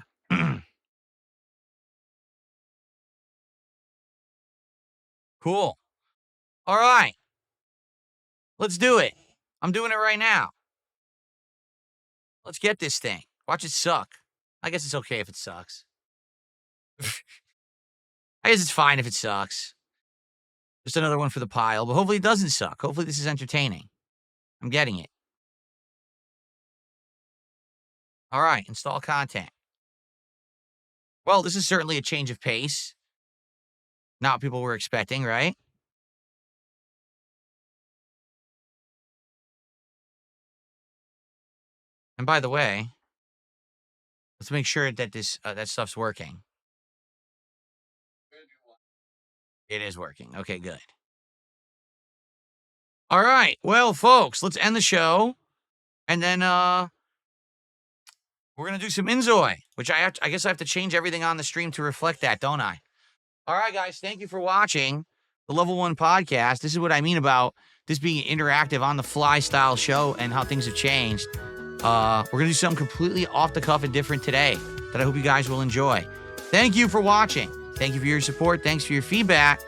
Cool. All right. Let's do it. I'm doing it right now. Let's get this thing. Watch it suck. I guess it's okay if it sucks. I guess it's fine if it sucks. Just another one for the pile, but hopefully it doesn't suck. Hopefully this is entertaining. I'm getting it. All right, install content. Well, this is certainly a change of pace. Not what people were expecting, right? And by the way, let's make sure that that stuff's working. It is working. Okay, good. All right. Well, folks, let's end the show. And then we're going to do some Enzoy, which I guess I have to change everything on the stream to reflect that, don't I? All right, guys. Thank you for watching the Level 1 podcast. This is what I mean about this being an interactive on the fly style show and how things have changed. We're going to do something completely off the cuff and different today that I hope you guys will enjoy. Thank you for watching. Thank you for your support. Thanks for your feedback.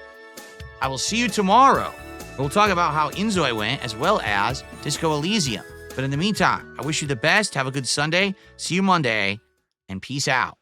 I will see you tomorrow. We'll talk about how Enzoy went as well as Disco Elysium. But in the meantime, I wish you the best. Have a good Sunday. See you Monday. And peace out.